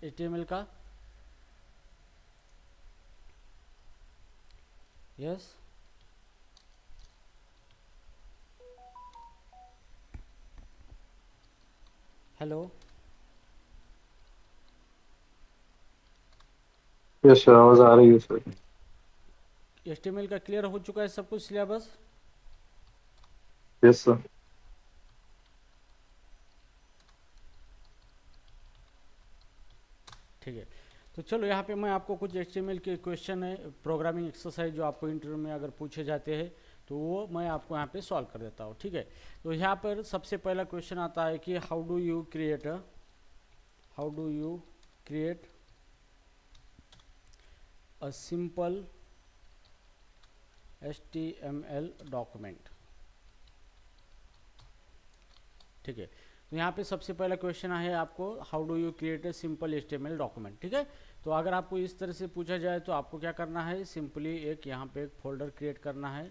HTML का? Yes, hello, yes sir, आवाज आ रही है सर। HTML का क्लियर हो चुका है सब कुछ सिलेबस? Yes sir. ठीक है, तो चलो यहाँ पे मैं आपको कुछ HTML के क्वेश्चन है, प्रोग्रामिंग एक्सरसाइज जो आपको इंटरव्यू में अगर पूछे जाते हैं तो वो मैं आपको यहाँ पे सॉल्व कर देता हूँ। ठीक है, तो यहाँ पर सबसे पहला क्वेश्चन आता है कि how do you create a simple HTML document. ठीक है, तो यहाँ पे सबसे पहला क्वेश्चन है आपको, how do you create a simple HTML document. ठीक है, तो अगर आपको इस तरह से पूछा जाए तो आपको क्या करना है, सिंपली एक यहाँ पे एक फोल्डर क्रिएट करना है।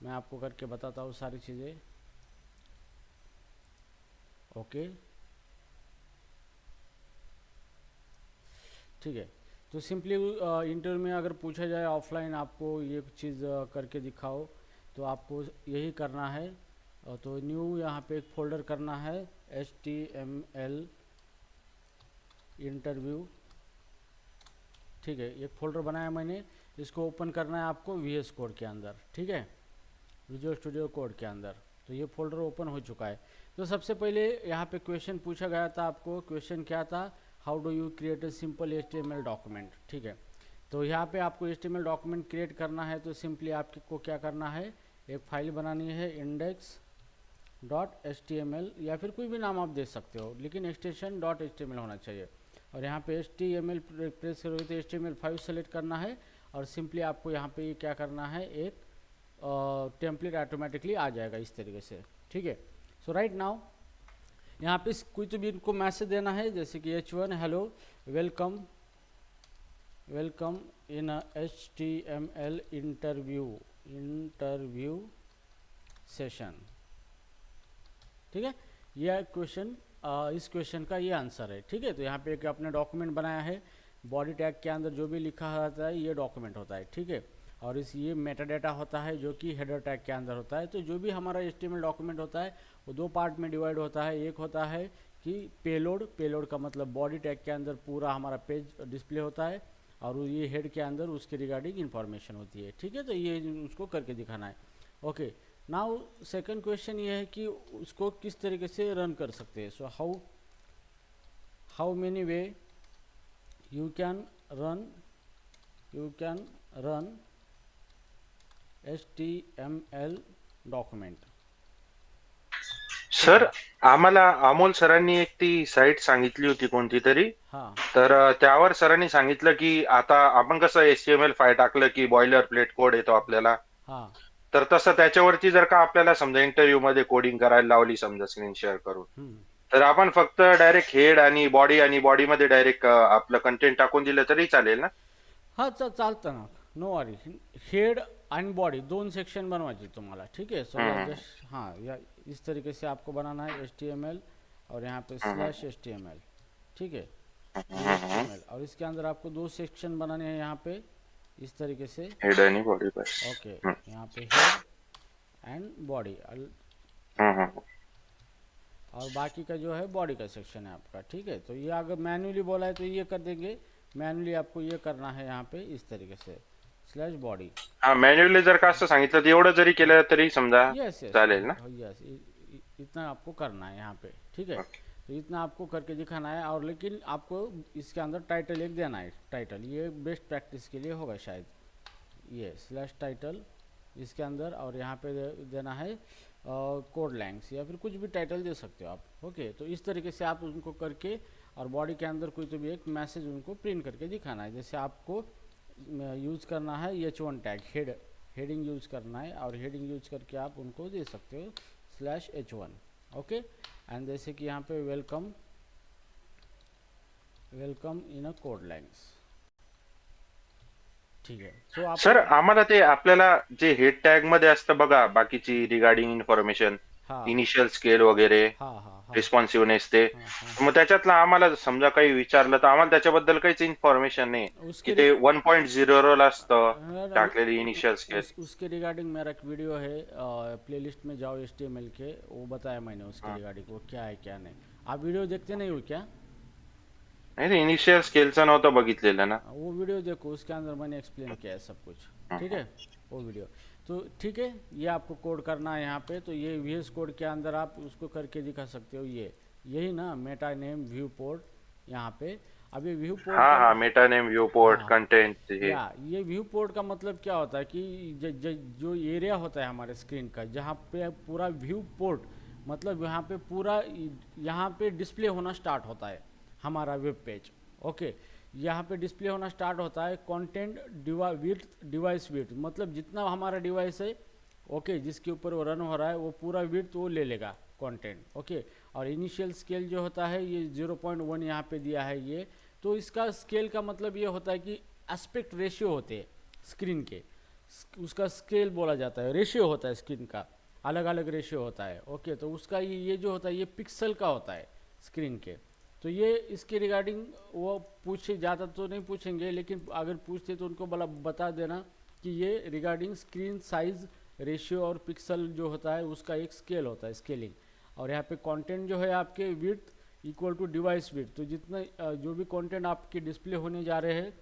मैं आपको करके बताता हूँ सारी चीज़ें। ओके, ठीक है, तो सिंपली इंटरव्यू में अगर पूछा जाए ऑफलाइन आपको ये चीज़ करके दिखाओ, तो आपको यही करना है। तो न्यू यहाँ पे एक फोल्डर करना है, HTML इंटरव्यू। ठीक है, एक फोल्डर बनाया मैंने, इसको ओपन करना है आपको VS कोड के अंदर। ठीक है, विजुअल स्टूडियो कोड के अंदर। तो ये फोल्डर ओपन हो चुका है। तो सबसे पहले यहाँ पे क्वेश्चन पूछा गया था आपको, क्वेश्चन क्या था, how do you create a simple HTML document. ठीक है, तो यहाँ पे आपको HTML डॉक्यूमेंट क्रिएट करना है, तो सिंपली आपको क्या करना है, एक फाइल बनानी है index.html, या फिर कोई भी नाम आप दे सकते हो, लेकिन एक्सटेंशन .html होना चाहिए। और यहाँ पे HTML प्रेस करोगे तो HTML5 सेलेक्ट करना है, और सिंपली आपको यहाँ पे क्या करना है, एक टेम्पलेट ऑटोमेटिकली आ जाएगा इस तरीके से। ठीक है, सो राइट नाउ यहाँ पे कोई तो भी इनको मैसेज देना है, जैसे कि H1 hello welcome welcome in HTML interview session. ठीक है, यह क्वेश्चन, इस क्वेश्चन का ये आंसर है। ठीक है, तो यहाँ पे एक आपने डॉक्यूमेंट बनाया है, बॉडी टैग के अंदर जो भी लिखा होता है ये डॉक्यूमेंट होता है। ठीक है, और इस ये मेटा डेटा होता है जो कि हेडर टैग के अंदर होता है। तो जो भी हमारा HTML डॉक्यूमेंट होता है वो दो पार्ट में डिवाइड होता है। एक होता है कि पेलोड का मतलब बॉडी टैग के अंदर पूरा हमारा पेज डिस्प्ले होता है, और ये हेड के अंदर उसके रिगार्डिंग इन्फॉर्मेशन होती है। ठीक है, तो ये उसको करके दिखाना है। ओके, नाउ सेकंड क्वेश्चन ये है कि उसको किस तरीके से रन कर सकते हैं। So how many way you can run HTML document. ठीक सर, है, आम्हाला अमोल सरांनी एक ती साईट सांगितली होती कोणती तरी. हाँ तर त्यावर सरांनी सांगितलं की आता आपण कसं HTML फाईल टाकलं की बॉयलर प्लेट कोड येतो आपल्याला. हाँ, तर तसं त्याच्यावरती जर का आपल्याला समजा इंटरव्ह्यू मध्ये कोडिंग करायला लावली समजा स्क्रीन शेअर करून, तर आपण फक्त डायरेक्ट हेड आणि बॉडी मध्ये डायरेक्ट आपलं कंटेंट टाकून दिलं तरी चालेल ना? हाँ चालतं ना, नो वरी। हेड आणि बॉडी दोन सेक्शन बनवायचे तुम्हाला। ठीक है, सो या हम्म. जस्ट हाँ या इस तरीके से आपको बनाना है HTML, और यहाँ पे हम्म. /HTML। ठीक है, ये हम्म. HTML, और इसके अंदर आपको दो सेक्शन बनाने हैं यहाँ पे इस तरीके से। हेड आणि बॉडी बस. ओके, हम्म. यहाँ पे हेड एंड बॉडी, हम्म. और बाकी का जो है बॉडी का सेक्शन है आपका। ठीक है, तो ये अगर मैन्युअली बोला है तो ये कर देंगे, मैन्युअली आपको ये करना है यहाँ पे इस तरीके से /बॉडी। हा, मॅन्युअली जर का असं सांगितलं तर एवढं जरी केलं तरी समजा यस यस चालेल ना? यस, इतना आपको करना है यहाँ पे। ठीक है, ओके. तो इतना आपको करके दिखाना है, और लेकिन आपको इसके अंदर टाइटल एक देना है। टाइटल ये बेस्ट प्रैक्टिस के लिए होगा शायद, ये /टाइटल इसके अंदर, और यहाँ पे देना है कोड लैंग्स, या फिर कुछ भी टाइटल दे सकते हो आप। ओके, तो इस तरीके से आप उनको करके, और बॉडी के अंदर कोई तो भी एक मैसेज उनको प्रिंट करके दिखाना है। जैसे आपको यूज़ करना है H1 टैग, हेडिंग यूज़ करना है, और हेडिंग यूज़ करके आप उनको दे सकते हो /H1। ओके, एंड जैसे कि यहाँ पे वेलकम इन अ कोड लैंग्स। ठीक है, सो सर, आपको आम्हाला ते आपल्याला जे हेड टॅग मध्ये असतं बघा बाकीची रिगार्डिंग इन्फॉर्मेशन, हाँ इनिशियल स्केल वगैरे, हाँ हाँ रिस्पॉन्सिव्हनेस ते. मग त्याच्यातलं आम्हाला समजा काही विचारलं तर आम्हाला त्याच्याबद्दल काहीच इन्फॉर्मेशन नाही की उसके ते 1.0 ला असतं यार, टाकलेली इनिशियल स्केल. उसके रिगार्डिंग मेरा एक वीडियो है, प्लेलिस्ट में जाओ HTML के, वो बताया मैंने उसके रिगार्डिंग वो क्या है क्या नहीं. आप वीडियो देखते नहीं हो क्या? नाही रे, इनिशियल स्केलचं नव्हतं बघितलेलं ना. वो वीडियो देखो, उसके अंदर मैंने एक्सप्लेन किया है सब कुछ. ठीक है, वो वीडियो. तो ठीक है, ये आपको कोड करना है यहाँ पे. तो ये VS कोड के अंदर आप उसको करके दिखा सकते हो. ये यही ना मेटा नेम व्यू पोर्ट यहाँ पे. अब ये व्यू पोर्ट हाँ का हाँ, मेटा नेम, व्यू पोर्ट, हाँ, कंटेंट, ये. या ये व्यू पोर्ट का मतलब क्या होता है कि जो एरिया होता है हमारे स्क्रीन का, जहाँ पे पूरा व्यू पोर्ट मतलब यहाँ पे पूरा यहाँ पे डिस्प्ले होना स्टार्ट होता है हमारा वेब पेज. ओके, यहाँ पे डिस्प्ले होना स्टार्ट होता है कंटेंट डिवाइस विड्थ, मतलब जितना हमारा डिवाइस है ओके जिसके ऊपर वो रन हो रहा है वो पूरा विड्थ वो ले लेगा कंटेंट. ओके, और इनिशियल स्केल जो होता है ये 0.1 यहाँ पे दिया है ये. तो इसका स्केल का मतलब ये होता है कि एस्पेक्ट रेशियो होते हैं स्क्रीन के, उसका स्केल बोला जाता है. रेशियो होता है स्क्रीन का, अलग अलग रेशियो होता है. ओके, तो उसका ये जो होता है ये पिक्सल का होता है स्क्रीन के. तो ये इसके रिगार्डिंग वो पूछे ज़्यादा तो नहीं पूछेंगे, लेकिन अगर पूछते तो उनको बता देना कि ये रिगार्डिंग स्क्रीन साइज रेशियो और पिक्सल जो होता है उसका एक स्केल होता है, स्केलिंग. और यहाँ पे कंटेंट जो है आपके width equal to device width. तो जितना जो भी कंटेंट आपके डिस्प्ले होने जा रहे हैं,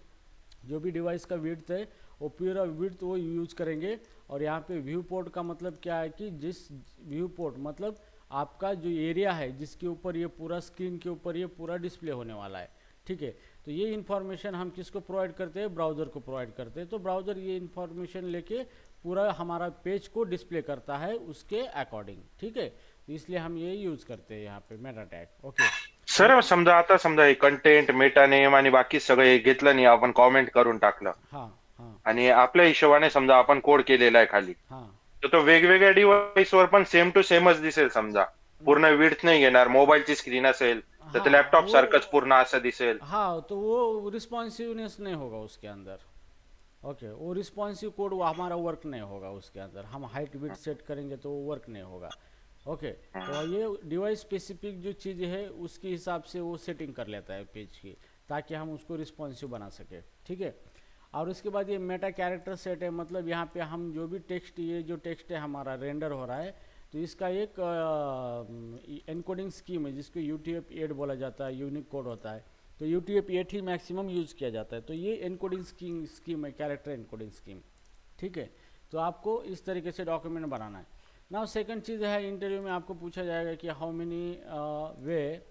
जो भी डिवाइस का विड्थ है वो पूरा विड्थ वो यूज करेंगे. और यहाँ पे व्यू पोर्ट का मतलब क्या है कि जिस व्यू पोर्ट मतलब आपका जो एरिया है जिसके ऊपर ये पूरा स्क्रीन के ऊपर ये पूरा डिस्प्ले होने वाला है. ठीक है, तो ये इन्फॉर्मेशन हम किसको प्रोवाइड करते हैं? ब्राउज़र को प्रोवाइड करते हैं. तो ब्राउज़र ये इन्फॉर्मेशन लेके पूरा हमारा पेज को डिस्प्ले करता है उसके अकॉर्डिंग. ठीक है, तो इसलिए हम ये यूज़ करते हैं यहाँ पे मेटा टैग. ओके सर समजा आता समजा हे कंटेंट, मेटा नेम आणि बाकी सगळे घेतलं नाही आपण, कॉमेंट करून टाकलं हां हां आणि आपल्या हिशोबाने समजा आपण कोड केलेला आहे खाली, हां. तर तो वेगवेगळ्या डिव्हाइसवर पण सेम टू सेमच दिसेल. समजा पूर्ण विड्थ नाही घेणार, मोबाईलची स्क्रीन असेल तर ते हाँ लॅपटॉप वो सारखंच पूर्ण असं दिसेल. हाँ, तो वो रिस्पॉन्सिवनेस नहीं होगा उसके अंदर. ओके, वो रिस्पॉन्सिव कोड वो हमारा वर्क नहीं होगा उसके अंदर. हम हाइट विड्थ सेट करेंगे तो वो वर्क नहीं होगा. ओके, तो ये डिवाइस स्पेसिफिक जो चीज़ है उसके हिसाब से वो सेटिंग कर लेता है पेज की, ताकि हम उसको रिस्पॉन्सिव बना सके. ठीक है, और उसके बाद ये मेटा कैरेक्टर सेट है, मतलब यहाँ पे हम जो भी टेक्स्ट, ये जो टेक्स्ट है हमारा रेंडर हो रहा है तो इसका एक एनकोडिंग स्कीम है जिसको UTF-8 बोला जाता है, यूनिक कोड होता है. तो UTF-8 ही मैक्सिमम यूज़ किया जाता है. तो ये एनकोडिंग स्कीम है, कैरेक्टर एनकोडिंग स्कीम. ठीक है, तो आपको इस तरीके से डॉक्यूमेंट बनाना है. नाउ सेकंड चीज़ है, इंटरव्यू में आपको पूछा जाएगा कि how many way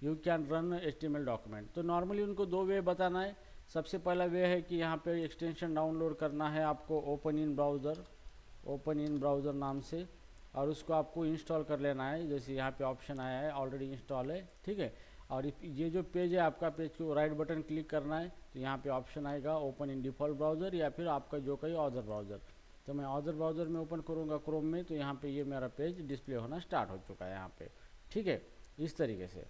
you can run HTML document. तो नॉर्मली उनको 2 वे बताना है. सबसे पहला वे है कि यहाँ पे एक्सटेंशन डाउनलोड करना है आपको ओपन इन ब्राउज़र नाम से, और उसको आपको इंस्टॉल कर लेना है. जैसे यहाँ पे ऑप्शन आया है ऑलरेडी इंस्टॉल है. ठीक है, और ये जो पेज है आपका, पेज को राइट बटन क्लिक करना है तो यहाँ पे ऑप्शन आएगा ओपन इन डिफ़ॉल्ट ब्राउज़र या फिर आपका जो कोई अदर ब्राउज़र. तो मैं अदर ब्राउज़र में ओपन करूँगा क्रोम में, तो यहाँ पे ये मेरा पेज डिस्प्ले होना स्टार्ट हो चुका है यहाँ पे. ठीक है, इस तरीके से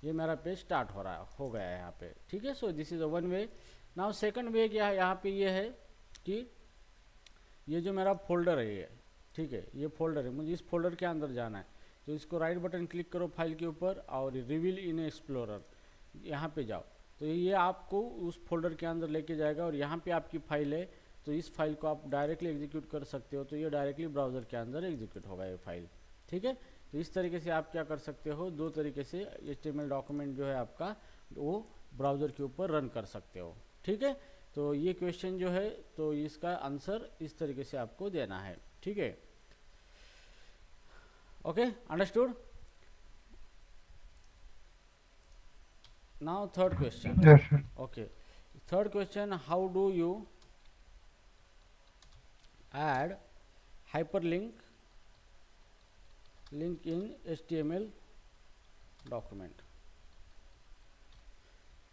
ये मेरा पेज स्टार्ट हो गया है यहाँ पे. ठीक है, so this is a one way. Now second वे क्या है, यहाँ पे ये है कि ये जो मेरा फोल्डर है ये, ठीक है, ये फोल्डर है, मुझे इस फोल्डर के अंदर जाना है. तो इसको राइट बटन क्लिक करो फाइल के ऊपर और रिवील इन एक्सप्लोरर यहाँ पे जाओ. तो ये आपको उस फोल्डर के अंदर लेके जाएगा और यहाँ पे आपकी फाइल है. तो इस फाइल को आप डायरेक्टली एग्जीक्यूट कर सकते हो. तो ये डायरेक्टली ब्राउज़र के अंदर एग्जीक्यूट होगा ये फाइल. ठीक है, तो इस तरीके से आप क्या कर सकते हो, 2 तरीके से HTML डॉक्यूमेंट जो है आपका वो ब्राउज़र के ऊपर रन कर सकते हो. ठीक है, तो ये क्वेश्चन जो है तो इसका आंसर इस तरीके से आपको देना है. ठीक है, okay, understood. Now third question. Yes, sir. Okay, third question, how do you add hyperlink in HTML document.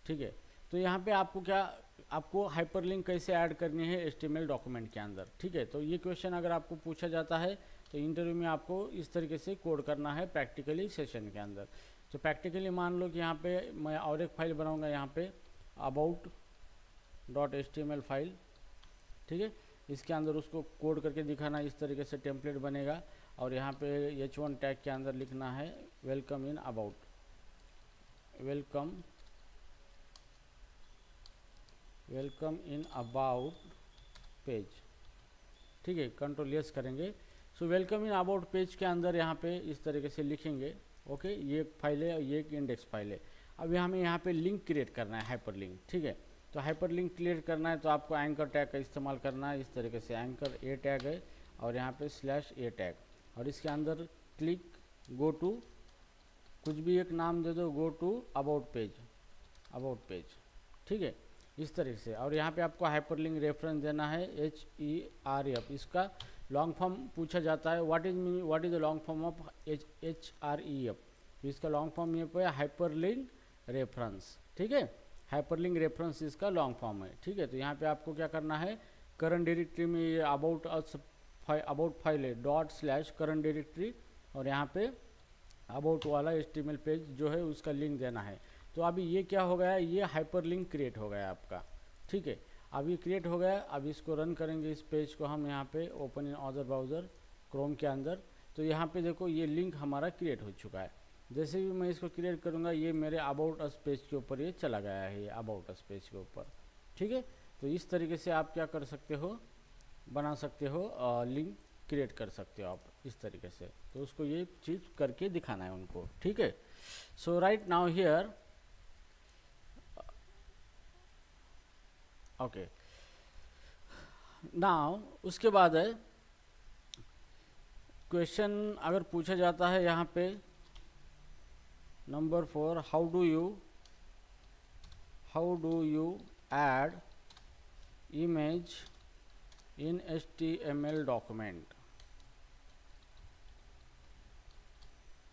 ठीक है, तो यहाँ पे आपको हाइपरलिंक कैसे ऐड करनी है HTML डॉक्यूमेंट के अंदर. ठीक है, तो ये क्वेश्चन अगर आपको पूछा जाता है तो इंटरव्यू में आपको इस तरीके से कोड करना है प्रैक्टिकली सेशन के अंदर. तो प्रैक्टिकली मान लो कि यहाँ पे मैं और एक फाइल बनाऊँगा यहाँ पे about.html फाइल. ठीक है, इसके अंदर उसको कोड करके दिखाना, इस तरीके से टेम्पलेट बनेगा और यहाँ पे H1 टैग के अंदर लिखना है welcome in about, welcome in about page. ठीक है, कंट्रोल यस करेंगे। So welcome in about page के अंदर यहाँ पे इस तरीके से लिखेंगे। ओके, ये एक फाइल है, ये एक इंडेक्स फाइल है। अब हमें यहाँ पे लिंक क्रिएट करना है, हाइपर लिंक। ठीक है, तो हाइपर लिंक क्रिएट करना है तो आपको एंकर टैग का इस्तेमाल करना है। इस तरीके से एंकर ए टैग है और यहाँ पे /a टैग, और इसके अंदर क्लिक गो टू, कुछ भी एक नाम दे दो, गो टू अबाउट पेज। ठीक है, इस तरीके से। और यहाँ पे आपको हाइपरलिंक रेफरेंस देना है HEREF। इसका लॉन्ग फॉर्म पूछा जाता है, what is the long form of HREF। तो इसका लॉन्ग फॉर्म ये पे हाइपरलिंक रेफरेंस। ठीक है, हाइपरलिंक रेफरेंस इसका लॉन्ग फॉर्म है। ठीक है, तो यहाँ पे आपको क्या करना है, करंट डायरेक्टरी में ये अबाउट फाइल है ./करंट डायरेक्टरी, और यहाँ पे अबाउट वाला HTML पेज जो है उसका लिंक देना है। तो अभी ये क्या हो गया, ये हाइपरलिंक क्रिएट हो गया आपका। ठीक है, अब ये क्रिएट हो गया। अब इसको रन करेंगे, इस पेज को हम यहाँ पे open in other browser Chrome के अंदर। तो यहाँ पे देखो ये लिंक हमारा क्रिएट हो चुका है। जैसे भी मैं इसको क्रिएट करूँगा ये मेरे अबाउट अस पेज के ऊपर ये चला गया है, ये अबाउट अस पेज के ऊपर। ठीक है, तो इस तरीके से आप क्या कर सकते हो, बना सकते हो, लिंक क्रिएट कर सकते हो आप इस तरीके से। तो उसको ये चीज़ करके दिखाना है उनको। ठीक है, so right now here okay, now उसके बाद है क्वेश्चन अगर पूछा जाता है यहाँ पे number 4, how do you add image in HTML document.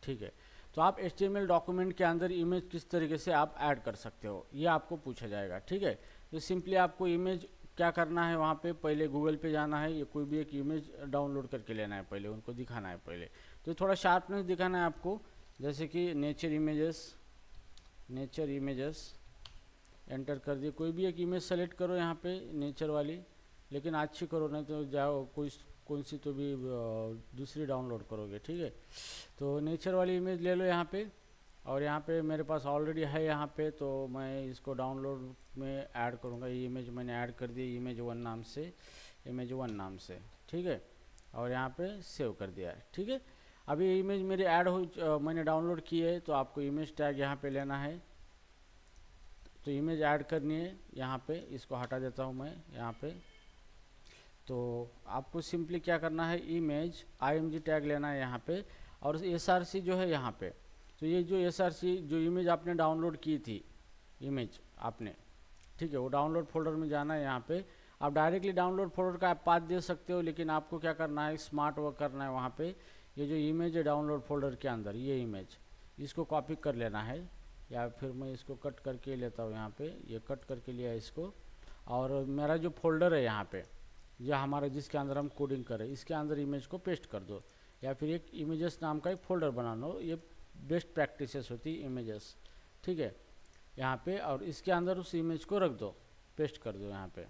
ठीक है, तो आप HTML डॉक्यूमेंट के अंदर इमेज किस तरीके से आप ऐड कर सकते हो, ये आपको पूछा जाएगा। ठीक है, तो सिंपली आपको इमेज क्या करना है, वहाँ पे पहले गूगल पे जाना है, ये कोई भी एक इमेज डाउनलोड करके लेना है, पहले उनको दिखाना है पहले। तो थोड़ा शार्पनेस दिखाना है आपको, जैसे कि नेचर इमेजेस एंटर कर दिए। कोई भी एक इमेज सेलेक्ट करो यहाँ पे, नेचर वाली, लेकिन अच्छी करो, नहीं तो जाओ कौन सी तो भी दूसरी डाउनलोड करोगे। ठीक है, तो नेचर वाली इमेज ले लो यहाँ पे, और यहाँ पे मेरे पास ऑलरेडी है यहाँ पे, तो मैं इसको डाउनलोड में ऐड करूँगा। ये इमेज मैंने ऐड कर दी इमेज 1 नाम से। ठीक है, और यहाँ पे सेव कर दिया है। ठीक है, अभी ये इमेज मेरी ऐड हो, मैंने डाउनलोड की है, तो आपको इमेज टैग यहाँ पे लेना है। तो इमेज ऐड करनी है यहाँ पे, इसको हटा देता हूँ मैं यहाँ पे। तो आपको सिंपली क्या करना है, इमेज IMG टैग लेना है यहाँ पे, और SRC जो है यहाँ पे। तो ये जो SRC जो इमेज आपने डाउनलोड की थी, इमेज आपने, ठीक है, वो डाउनलोड फोल्डर में जाना है यहाँ पे। आप डायरेक्टली डाउनलोड फोल्डर का आप पाथ दे सकते हो, लेकिन आपको क्या करना है, स्मार्ट वर्क करना है। वहाँ पे ये जो इमेज है डाउनलोड फोल्डर के अंदर, ये इमेज, इसको कॉपी कर लेना है, या फिर मैं इसको कट करके लेता हूँ यहाँ पे। ये कट करके लिया इसको, और मेरा जो फोल्डर है यहाँ पे, यह हमारा जिसके अंदर हम कोडिंग करें, इसके अंदर इमेज को पेस्ट कर दो, या फिर एक इमेजेस नाम का एक फोल्डर बना लो। ये बेस्ट प्रैक्टिसेस होती है इमेजेस। ठीक है, यहाँ पे, और इसके अंदर उस इमेज को रख दो, पेस्ट कर दो यहाँ पे।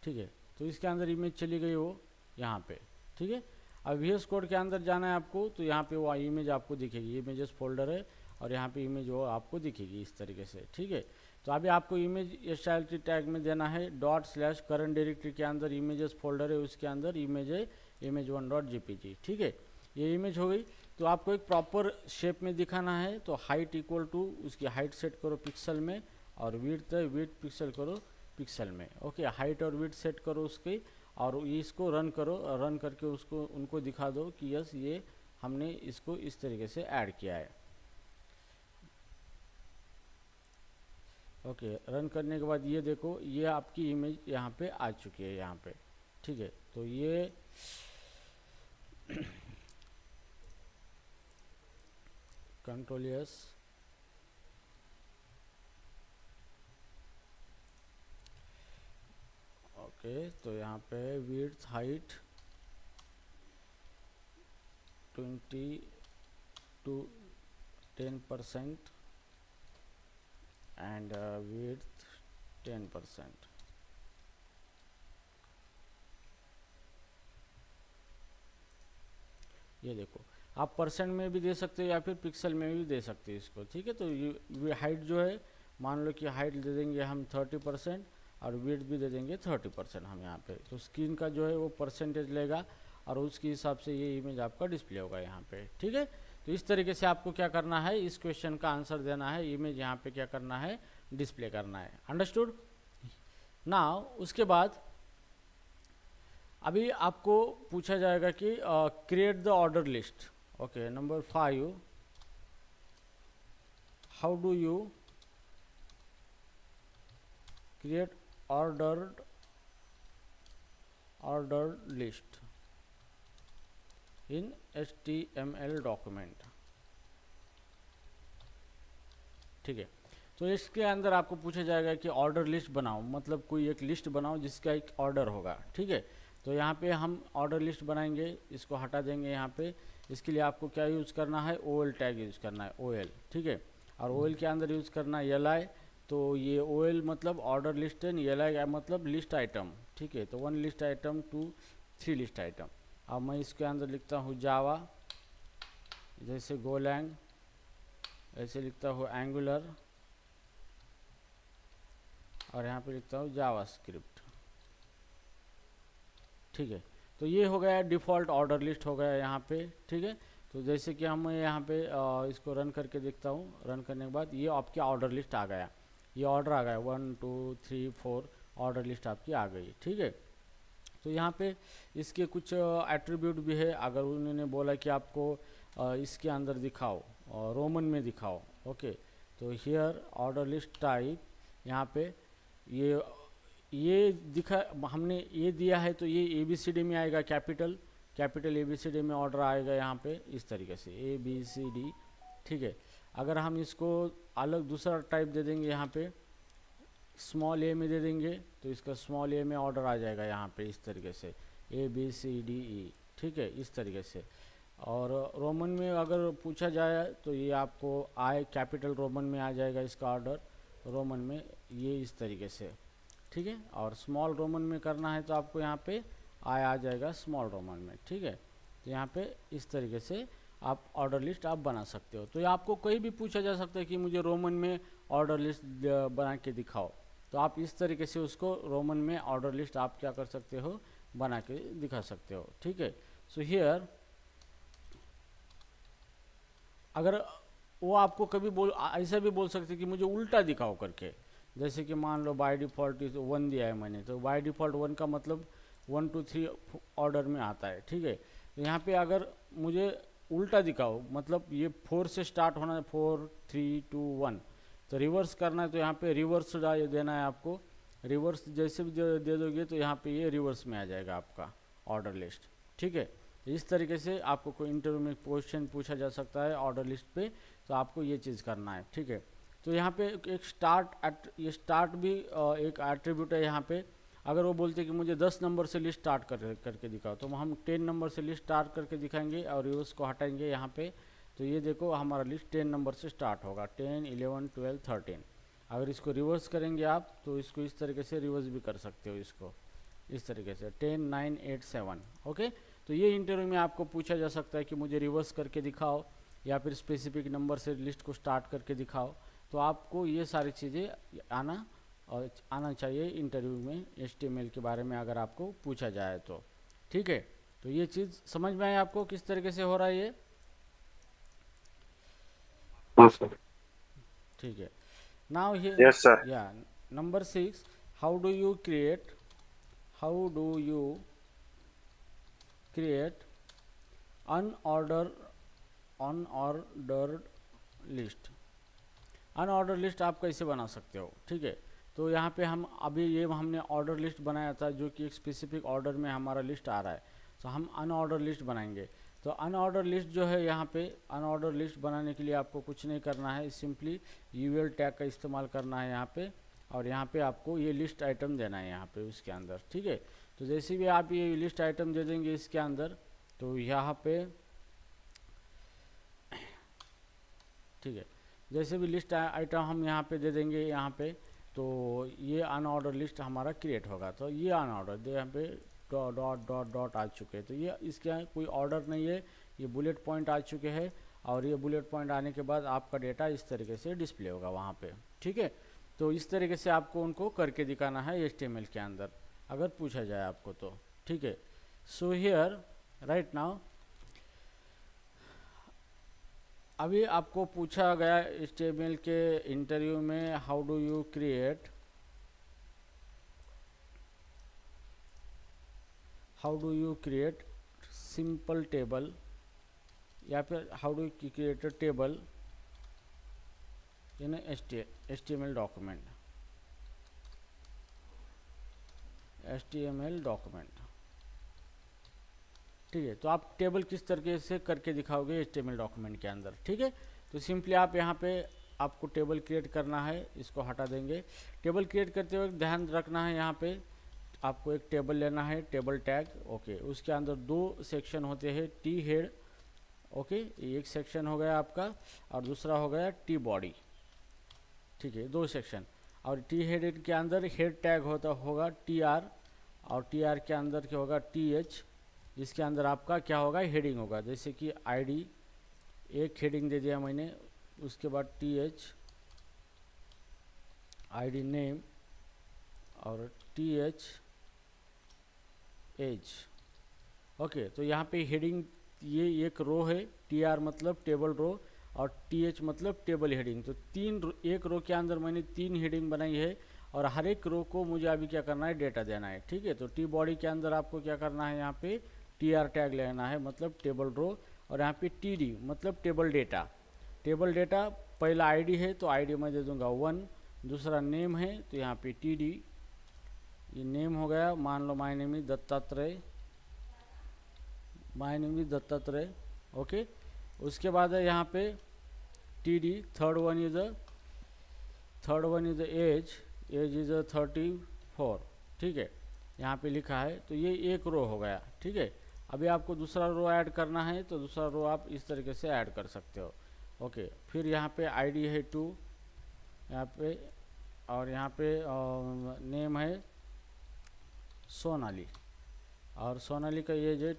ठीक है, तो इसके अंदर इमेज चली गई वो यहाँ पे। ठीक है, अब VS कोड के अंदर जाना है आपको, तो यहाँ पे वो इमेज आपको दिखेगी, इमेजेस फोल्डर है, और यहाँ पे इमेज वो आपको दिखेगी इस तरीके से। ठीक है, तो अभी आपको इमेज STLT टैग में देना है ./करंट डायरेक्टरी के अंदर इमेजेस फोल्डर है, उसके अंदर इमेज है image1.jpg। ठीक है, ये इमेज हो गई। तो आपको एक प्रॉपर शेप में दिखाना है, तो हाइट इक्वल टू, उसकी हाइट सेट करो पिक्सल में, और विड्थ है विड्थ पिक्सल करो पिक्सल में। ओके, हाइट और विड्थ सेट करो उसकी, और इसको रन करो, रन करके उसको उनको दिखा दो कि यस ये हमने इसको इस तरीके से ऐड किया है। ओके, रन करने के बाद ये देखो, ये आपकी इमेज यहाँ पे आ चुकी है यहाँ पे। ठीक है, तो ये कंट्रोल यस, ओके, तो यहाँ पे width height 20 to 10% and width 10%। ये देखो, आप परसेंट में भी दे सकते हो या फिर पिक्सल में भी दे सकते हो इसको, ठीक है। तो ये हाइट जो है, मान लो कि हाइट दे देंगे हम 30% और विड्थ भी दे देंगे 30% हम यहाँ पे। तो स्क्रीन का जो है वो परसेंटेज लेगा और उसके हिसाब से ये इमेज आपका डिस्प्ले होगा यहाँ पे, ठीक है। तो इस तरीके से आपको क्या करना है, इस क्वेश्चन का आंसर देना है, इमेज यहाँ पे क्या करना है, डिस्प्ले करना है। अंडरस्टूड। नाउ उसके बाद अभी आपको पूछा जाएगा कि create the order list. Okay, number 5, how do you create order list in HTML document, ठीक है। तो इसके अंदर आपको पूछा जाएगा कि ऑर्डर लिस्ट बनाओ, मतलब कोई एक लिस्ट बनाओ जिसका एक ऑर्डर होगा, ठीक है। तो यहाँ पे हम ऑर्डर लिस्ट बनाएंगे, इसको हटा देंगे यहाँ पे। इसके लिए आपको क्या यूज़ करना है, OL टैग यूज़ करना है, OL, ठीक है। और OL के अंदर यूज़ करना है LI। तो ये OL मतलब ऑर्डर लिस्ट है, LI मतलब लिस्ट आइटम, ठीक है। तो 1 लिस्ट आइटम 2 3 लिस्ट आइटम। अब मैं इसके अंदर लिखता हूँ जावा, जैसे गोलैंग, ऐसे लिखता हूँ एंगुलर, और यहाँ पे लिखता हूँ जावास्क्रिप्ट, ठीक है। तो ये हो गया डिफ़ॉल्ट ऑर्डर लिस्ट हो गया यहाँ पे, ठीक है। तो जैसे कि हम यहाँ पे इसको रन करके देखता हूँ, रन करने के बाद ये आपकी ऑर्डर लिस्ट आ गया, ये ऑर्डर आ गया 1 2 3 4 ऑर्डर लिस्ट आपकी आ गई, ठीक है। तो यहाँ पे इसके कुछ एट्रीब्यूट भी है। अगर उन्होंने बोला कि आपको इसके अंदर दिखाओ, रोमन में दिखाओ, ओके, तो हियर ऑर्डर लिस्ट टाइप, यहाँ पे ये दिखा, हमने ये दिया है तो ये ABCD में आएगा, कैपिटल ABCD में ऑर्डर आएगा यहाँ पे इस तरीके से ABCD, ठीक है। अगर हम इसको अलग दूसरा टाइप दे देंगे, यहाँ पे स्मॉल a में दे देंगे, तो इसका स्मॉल a में ऑर्डर आ जाएगा यहाँ पे इस तरीके से ABCDE, ठीक है, इस तरीके से। और रोमन में अगर पूछा जाए तो ये आपको कैपिटल रोमन में आ जाएगा इसका ऑर्डर, रोमन में ये इस तरीके से, ठीक है। और स्मॉल रोमन में करना है तो आपको यहाँ पे आ जाएगा स्मॉल रोमन में, ठीक है। तो यहाँ पे इस तरीके से आप ऑर्डर लिस्ट आप बना सकते हो। तो ये आपको कोई भी पूछा जा सकता है कि मुझे रोमन में ऑर्डर लिस्ट बना के दिखाओ, तो आप इस तरीके से उसको रोमन में ऑर्डर लिस्ट आप क्या कर सकते हो, बना के दिखा सकते हो, ठीक है। सो हियर अगर वो आपको कभी ऐसा भी बोल सकते कि मुझे उल्टा दिखाओ करके, जैसे कि मान लो बाय डिफ़ॉल्ट 1 दिया है मैंने, तो बाय डिफ़ॉल्ट 1 का मतलब 1 2 3 ऑर्डर में आता है, ठीक है। तो यहाँ पे अगर मुझे उल्टा दिखाओ, मतलब ये 4 से स्टार्ट होना है, 4 3 2 1, तो रिवर्स करना है, तो यहाँ पे रिवर्स देना है आपको। रिवर्स जैसे भी दे दोगे तो यहाँ पे ये रिवर्स में आ जाएगा आपका ऑर्डर लिस्ट, ठीक है। इस तरीके से आपको कोई इंटरव्यू में क्वेश्चन पूछा जा सकता है ऑर्डर लिस्ट पे, तो आपको ये चीज़ करना है, ठीक है। तो यहाँ पे एक ये स्टार्ट भी एक एट्रीब्यूट है यहाँ पे। अगर वो बोलते कि मुझे 10 नंबर से लिस्ट स्टार्ट करके दिखाओ, तो हम 10 नंबर से लिस्ट स्टार्ट करके दिखाएंगे और रिवर्स को हटाएंगे यहाँ पे। तो ये देखो हमारा लिस्ट 10 नंबर से स्टार्ट होगा, 10 11 12 13। अगर इसको रिवर्स करेंगे आप तो इसको इस तरीके से रिवर्स भी कर सकते हो, इसको इस तरीके से 10 9 8 7, ओके। तो ये इंटरव्यू में आपको पूछा जा सकता है कि मुझे रिवर्स करके दिखाओ या फिर स्पेसिफिक नंबर से लिस्ट को स्टार्ट करके दिखाओ। तो आपको ये सारी चीज़ें आना चाहिए इंटरव्यू में HTML के बारे में अगर आपको पूछा जाए तो, ठीक है। तो ये चीज़ समझ में आए आपको किस तरीके से हो रहा है ये, ठीक है। Now here yes sir. या number 6, how do you create unordered list. Unorder list आप कैसे बना सकते हो, ठीक है। तो यहाँ पे हम अभी ये हमने ऑर्डर लिस्ट बनाया था जो कि एक स्पेसिफिक ऑर्डर में हमारा लिस्ट आ रहा है, तो हम अनऑर्डर लिस्ट बनाएंगे। तो अनऑर्डर लिस्ट जो है, यहाँ पे अनऑर्डर लिस्ट बनाने के लिए आपको कुछ नहीं करना है, सिंपली UL टैग का इस्तेमाल करना है यहाँ पे, और यहाँ पे आपको ये लिस्ट आइटम देना है यहाँ पे उसके अंदर, ठीक है। तो जैसे भी आप ये लिस्ट आइटम दे देंगे इसके अंदर, तो यहाँ पे ठीक है, जैसे भी लिस्ट आइटम हम यहाँ पे दे देंगे यहाँ पे, तो ये अनऑर्डर लिस्ट हमारा क्रिएट होगा। तो ये अनऑर्डर यहाँ पे डॉट डॉट डॉट डॉट आ चुके हैं, तो ये इसके कोई ऑर्डर नहीं है, ये बुलेट पॉइंट आ चुके हैं, और ये बुलेट पॉइंट आने के बाद आपका डेटा इस तरीके से डिस्प्ले होगा वहाँ पे, ठीक है। तो इस तरीके से आपको उनको करके दिखाना है HTML के अंदर, अगर पूछा जाए आपको तो, ठीक है। सो हियर राइट नाउ, अभी आपको पूछा गया HTML के इंटरव्यू में, how do you create simple table, या फिर how do you create a table in HTML document, ठीक है। तो आप टेबल किस तरीके से करके दिखाओगे HTML डॉक्यूमेंट के अंदर, ठीक है। तो सिंपली आप यहाँ पे आपको टेबल क्रिएट करना है, इसको हटा देंगे। टेबल क्रिएट करते वक्त ध्यान रखना है, यहाँ पे आपको एक टेबल लेना है, टेबल टैग, ओके। उसके अंदर 2 सेक्शन होते हैं, टी हेड, ओके, एक सेक्शन हो गया आपका, और दूसरा हो गया टी बॉडी, ठीक है, 2 सेक्शन। और टी हेड के अंदर हेड टैग होगा TR, और TR के अंदर क्या होगा TH, जिसके अंदर आपका क्या होगा हेडिंग होगा, जैसे कि ID, एक हेडिंग दे दिया मैंने, उसके बाद TH ID नेम, और TH एज, ओके। तो यहाँ पे हेडिंग, ये एक रो है, TR मतलब टेबल रो, और TH मतलब टेबल हेडिंग। तो एक रो के अंदर मैंने 3 हेडिंग बनाई है, और हर एक रो को मुझे अभी क्या करना है, डेटा देना है, ठीक है। तो टी बॉडी के अंदर आपको क्या करना है, यहाँ पे TR टैग लेना है, मतलब टेबल रो, और यहाँ पे TD मतलब टेबल डेटा। पहला ID है तो ID मैं दे दूंगा 1, दूसरा नेम है तो यहाँ पे TD, ये नेम हो गया, मान लो my name is Dattatreya, okay. उसके बाद है यहाँ पे TD, third one is age is 34, ठीक है, यहाँ पे लिखा है। तो ये एक रो हो गया, ठीक है। अभी आपको दूसरा रो ऐड करना है, तो दूसरा रो आप इस तरीके से ऐड कर सकते हो, ओके। फिर यहाँ पे ID है 2 यहाँ पे, और यहाँ पे नेम है सोनाली, और सोनाली का एज है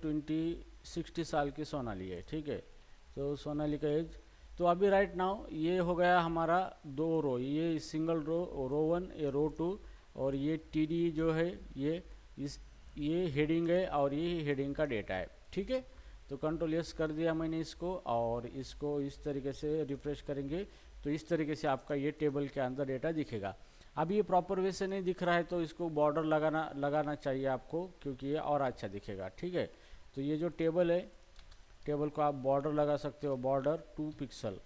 60 साल की सोनाली है, ठीक है। तो सोनाली का एज, तो अभी राइट नाउ ये हो गया हमारा 2 रो, ये सिंगल रो 1, ये रो 2, और ये TD जो है ये हेडिंग है, और ये हेडिंग का डेटा है, ठीक है। तो कंट्रोल S कर दिया मैंने इसको, और इसको इस तरीके से रिफ्रेश करेंगे, तो इस तरीके से आपका ये टेबल के अंदर डेटा दिखेगा। अब ये प्रॉपर वे से नहीं दिख रहा है, तो इसको बॉर्डर लगाना चाहिए आपको, क्योंकि ये और अच्छा दिखेगा, ठीक है। तो ये जो टेबल है, टेबल को आप बॉर्डर लगा सकते हो, बॉर्डर 2 पिक्सल,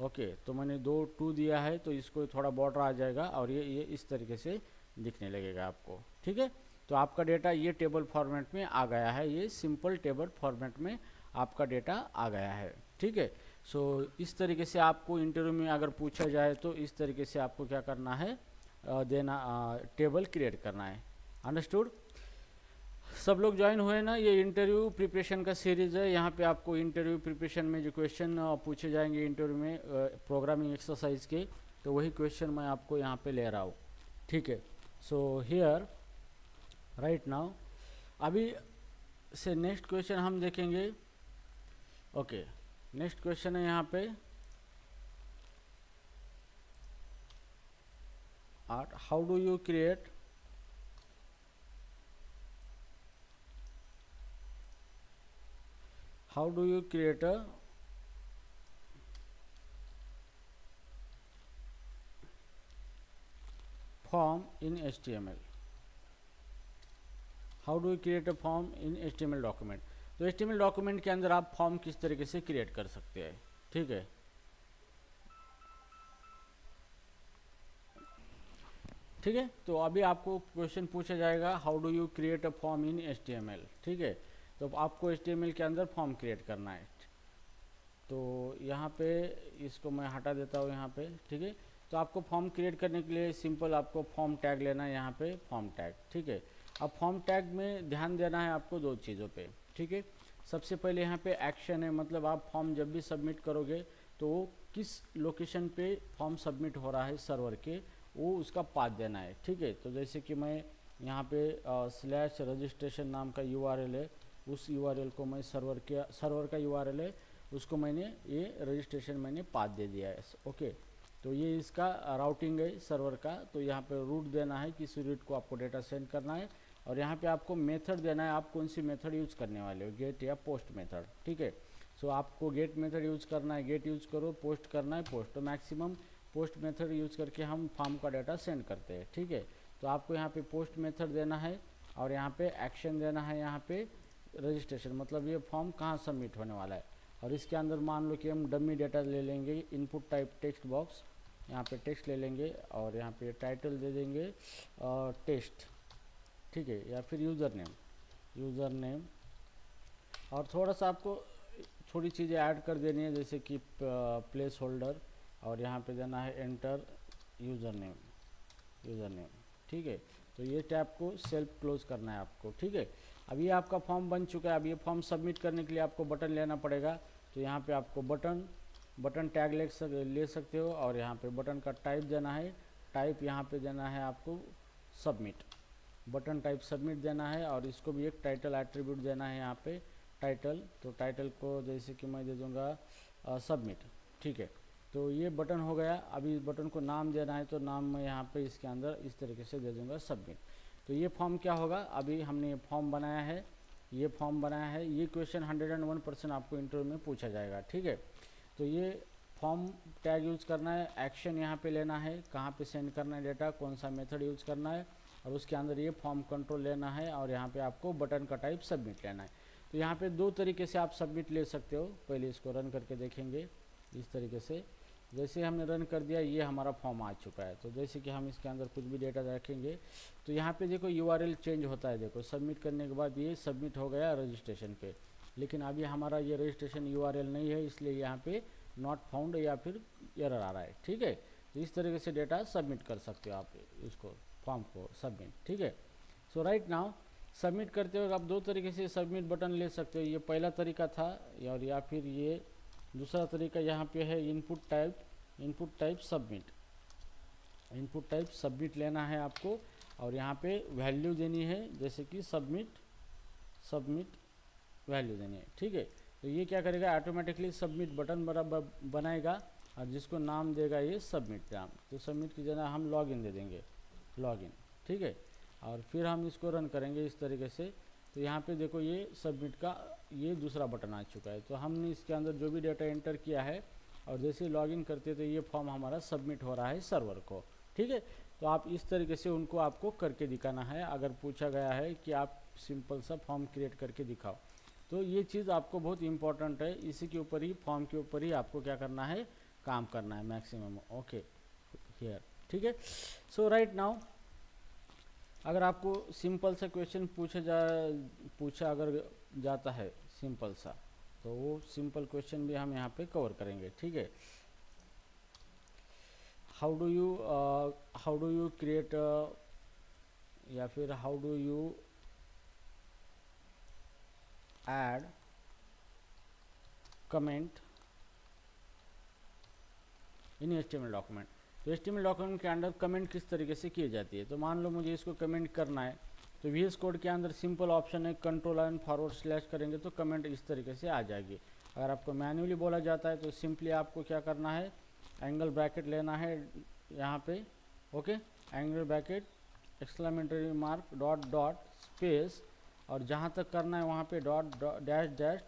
ओके। तो मैंने 2 दिया है, तो इसको थोड़ा बॉर्डर आ जाएगा, और ये इस तरीके से दिखने लगेगा आपको, ठीक है। तो आपका डेटा ये टेबल फॉर्मेट में आ गया है, ये सिंपल टेबल फॉर्मेट में आपका डेटा आ गया है, ठीक है। सो इस तरीके से आपको इंटरव्यू में अगर पूछा जाए, तो इस तरीके से आपको क्या करना है, टेबल क्रिएट करना है। अंडरस्टूड? सब लोग ज्वाइन हुए ना? ये इंटरव्यू प्रिपरेशन का सीरीज है। यहाँ पे आपको इंटरव्यू प्रिपरेशन में जो क्वेश्चन पूछे जाएंगे इंटरव्यू में प्रोग्रामिंग एक्सरसाइज के, तो वही क्वेश्चन मैं आपको यहाँ पे ले रहा हूँ, ठीक है। सो हियर राइट नाउ, अभी से नेक्स्ट क्वेश्चन हम देखेंगे, ओके। नेक्स्ट क्वेश्चन है यहाँ पे 8, how do you create a form in HTML? How do you create a form in HTML document? तो HTML डॉक्यूमेंट के अंदर आप फॉर्म किस तरीके से क्रिएट कर सकते हैं, ठीक है। ठीक है, तो अभी आपको क्वेश्चन पूछा जाएगा, how do you create a form in HTML, ठीक है। तो आपको HTML के अंदर फॉर्म क्रिएट करना है। तो यहाँ पे इसको मैं हटा देता हूँ यहाँ पे, ठीक है। तो आपको फॉर्म क्रिएट करने के लिए सिंपल आपको फॉर्म टैग लेना है, यहाँ पे फॉर्म टैग, ठीक है। अब फॉर्म टैग में ध्यान देना है आपको 2 चीज़ों पे, ठीक है। सबसे पहले यहाँ पे एक्शन है, मतलब आप फॉर्म जब भी सबमिट करोगे तो किस लोकेशन पे फॉर्म सबमिट हो रहा है सर्वर के, वो उसका पाथ देना है, ठीक है। तो जैसे कि मैं यहाँ पे /registration नाम का URL है, उस यूआरएल को मैं सर्वर का यूआरएल है उसको मैंने ये रजिस्ट्रेशन मैंने पाथ दे दिया है। ओके, तो ये इसका राउटिंग है सर्वर का। तो यहाँ पे रूट देना है, किसी रूट को आपको डेटा सेंड करना है, और यहाँ पे आपको मेथड देना है, आप कौन सी मेथड यूज़ करने वाले हो, गेट या पोस्ट मेथड। ठीक है, सो आपको गेट मेथड यूज़ करना है, गेट यूज़ करो, पोस्ट करना है पोस्ट। तो मैक्सिमम पोस्ट मेथड यूज़ करके हम फॉर्म का डाटा सेंड करते हैं। ठीक है, तो आपको यहाँ पे पोस्ट मेथड देना है, और यहाँ पे एक्शन देना है, यहाँ पे रजिस्ट्रेशन, मतलब ये फॉर्म कहाँ सबमिट होने वाला है। और इसके अंदर मान लो कि हम डमी डेटा ले लेंगे, इनपुट टाइप टेक्स्ट बॉक्स, यहाँ पे टेक्स्ट ले लेंगे, और यहाँ पे टाइटल दे देंगे टेस्ट। ठीक है, या फिर यूज़र नेम, और थोड़ा सा आपको थोड़ी चीज़ें ऐड कर देनी है, जैसे कि प्लेस होल्डर, और यहाँ पे देना है एंटर यूज़र नेम। ठीक है, तो ये टैब को सेल्फ क्लोज करना है आपको। ठीक है, अब ये आपका फॉर्म बन चुका है। अब ये फॉर्म सबमिट करने के लिए आपको बटन लेना पड़ेगा। तो यहाँ पे आपको बटन टैग ले सकते हो, और यहाँ पे बटन का टाइप देना है, टाइप यहाँ पे देना है आपको सबमिट, बटन टाइप सबमिट देना है, और इसको भी एक टाइटल एट्रीब्यूट देना है यहाँ पे टाइटल। तो टाइटल को जैसे कि मैं दे दूँगा सबमिट। ठीक है, तो ये बटन हो गया। अभी इस बटन को नाम देना है, तो नाम मैं यहाँ पे इसके अंदर इस तरीके से दे दूँगा सबमिट। तो ये फॉर्म क्या होगा, अभी हमने ये फॉर्म बनाया है, ये क्वेश्चन 101% आपको इंटरव्यू में पूछा जाएगा। ठीक है, तो ये फॉर्म टैग यूज़ करना है, एक्शन यहाँ पे लेना है, कहाँ पे सेंड करना है डेटा, कौन सा मेथड यूज़ करना है, और उसके अंदर ये फॉर्म कंट्रोल लेना है, और यहाँ पे आपको बटन का टाइप सबमिट लेना है। तो यहाँ पे दो तरीके से आप सबमिट ले सकते हो। पहले इसको रन करके देखेंगे इस तरीके से। जैसे हमने रन कर दिया, ये हमारा फॉर्म आ चुका है। तो जैसे कि हम इसके अंदर कुछ भी डेटा रखेंगे, तो यहाँ पे देखो यूआरएल चेंज होता है। देखो सबमिट करने के बाद ये सबमिट हो गया रजिस्ट्रेशन पे, लेकिन अभी हमारा ये रजिस्ट्रेशन यूआरएल नहीं है, इसलिए यहाँ पे नॉट फाउंड या फिर एरर आ रहा है। ठीक है, तो इस तरीके से डेटा सबमिट कर सकते हो आप इसको, फॉर्म को सबमिट। ठीक है, सो राइट नाउ सबमिट करते हो आप दो तरीके से सबमिट बटन ले सकते हो। ये पहला तरीका था, और या फिर ये दूसरा तरीका यहाँ पे है इनपुट टाइप सबमिट लेना है आपको, और यहाँ पे वैल्यू देनी है, जैसे कि सबमिट वैल्यू देनी है। ठीक है, तो ये क्या करेगा, ऑटोमेटिकली सबमिट बटन बनाएगा, और जिसको नाम देगा ये सबमिट नाम। तो सबमिट की जगह हम लॉगिन दे देंगे, लॉगिन। ठीक है, और फिर हम इसको रन करेंगे इस तरीके से। तो यहाँ पे देखो ये सबमिट का ये दूसरा बटन आ चुका है। तो हमने इसके अंदर जो भी डेटा एंटर किया है, और जैसे लॉगिन करते हैं तो ये फॉर्म हमारा सबमिट हो रहा है सर्वर को। ठीक है, तो आप इस तरीके से उनको आपको करके दिखाना है। अगर पूछा गया है कि आप सिंपल सा फॉर्म क्रिएट करके दिखाओ, तो ये चीज़ आपको बहुत इंपॉर्टेंट है। इसी के ऊपर ही, फॉर्म के ऊपर ही आपको क्या करना है, काम करना है मैक्सिमम। Okay here. ठीक है, सो राइट नाउ अगर आपको सिंपल सा क्वेश्चन पूछा अगर जाता है सिंपल सा, तो वो सिंपल क्वेश्चन भी हम यहाँ पे कवर करेंगे। ठीक है, हाउ डू यू क्रिएट या फिर how do you add comment in HTML document. तो HTML डॉक्यूमेंट के अंदर कमेंट किस तरीके से की जाती है। तो मान लो मुझे इसको कमेंट करना है, तो VS कोड के अंदर सिंपल ऑप्शन है, कंट्रोल एंड फॉरवर्ड स्लैश करेंगे तो कमेंट इस तरीके से आ जाएगी। अगर आपको मैन्युअली बोला जाता है तो सिंपली आपको क्या करना है, एंगल ब्रैकेट लेना है यहाँ पे। Okay, angle bracket exclamatory mark dot dot space, और जहाँ तक करना है वहाँ पे dot dash dash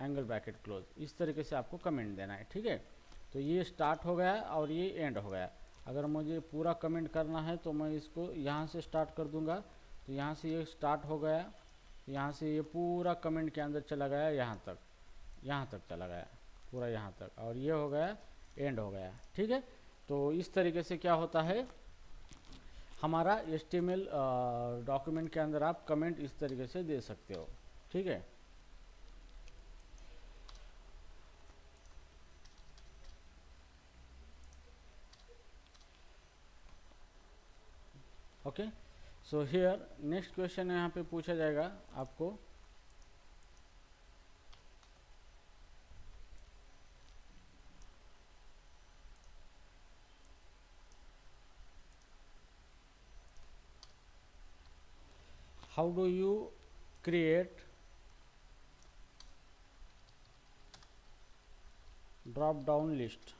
angle bracket close. इस तरीके से आपको कमेंट देना है। ठीक है, तो ये स्टार्ट हो गया और ये एंड हो गया। अगर मुझे पूरा कमेंट करना है तो मैं इसको यहाँ से स्टार्ट कर दूंगा। तो यहाँ से ये स्टार्ट हो गया, यहाँ से ये पूरा कमेंट के अंदर चला गया, यहाँ तक चला गया पूरा, यहाँ तक, और ये हो गया एंड हो गया। ठीक है, तो इस तरीके से क्या होता है, हमारा HTML डॉक्यूमेंट के अंदर आप कमेंट इस तरीके से दे सकते हो। ठीक है, okay. So here next question यहाँ पे पूछा जाएगा आपको, how do you create drop down list,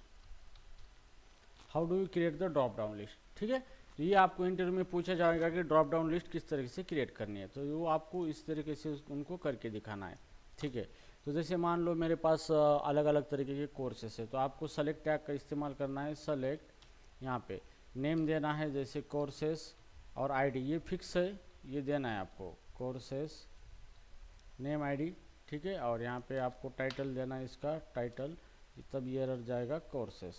how do you create the drop down list. ठीक है, तो ये आपको इंटरव्यू में पूछा जाएगा कि ड्रॉप डाउन लिस्ट किस तरीके से क्रिएट करनी है, तो वो आपको इस तरीके से उनको करके दिखाना है। ठीक है, तो जैसे मान लो मेरे पास अलग अलग तरीके के कोर्सेस है, तो आपको सेलेक्ट टैग का इस्तेमाल करना है। सेलेक्ट, यहाँ पे नेम देना है जैसे कोर्सेस, और आईडी ये फिक्स है, ये देना है आपको कोर्सेस नेम आईडी। ठीक है, और यहाँ पे आपको टाइटल देना है, इसका टाइटल, तब ये एरर जाएगा कोर्सेस।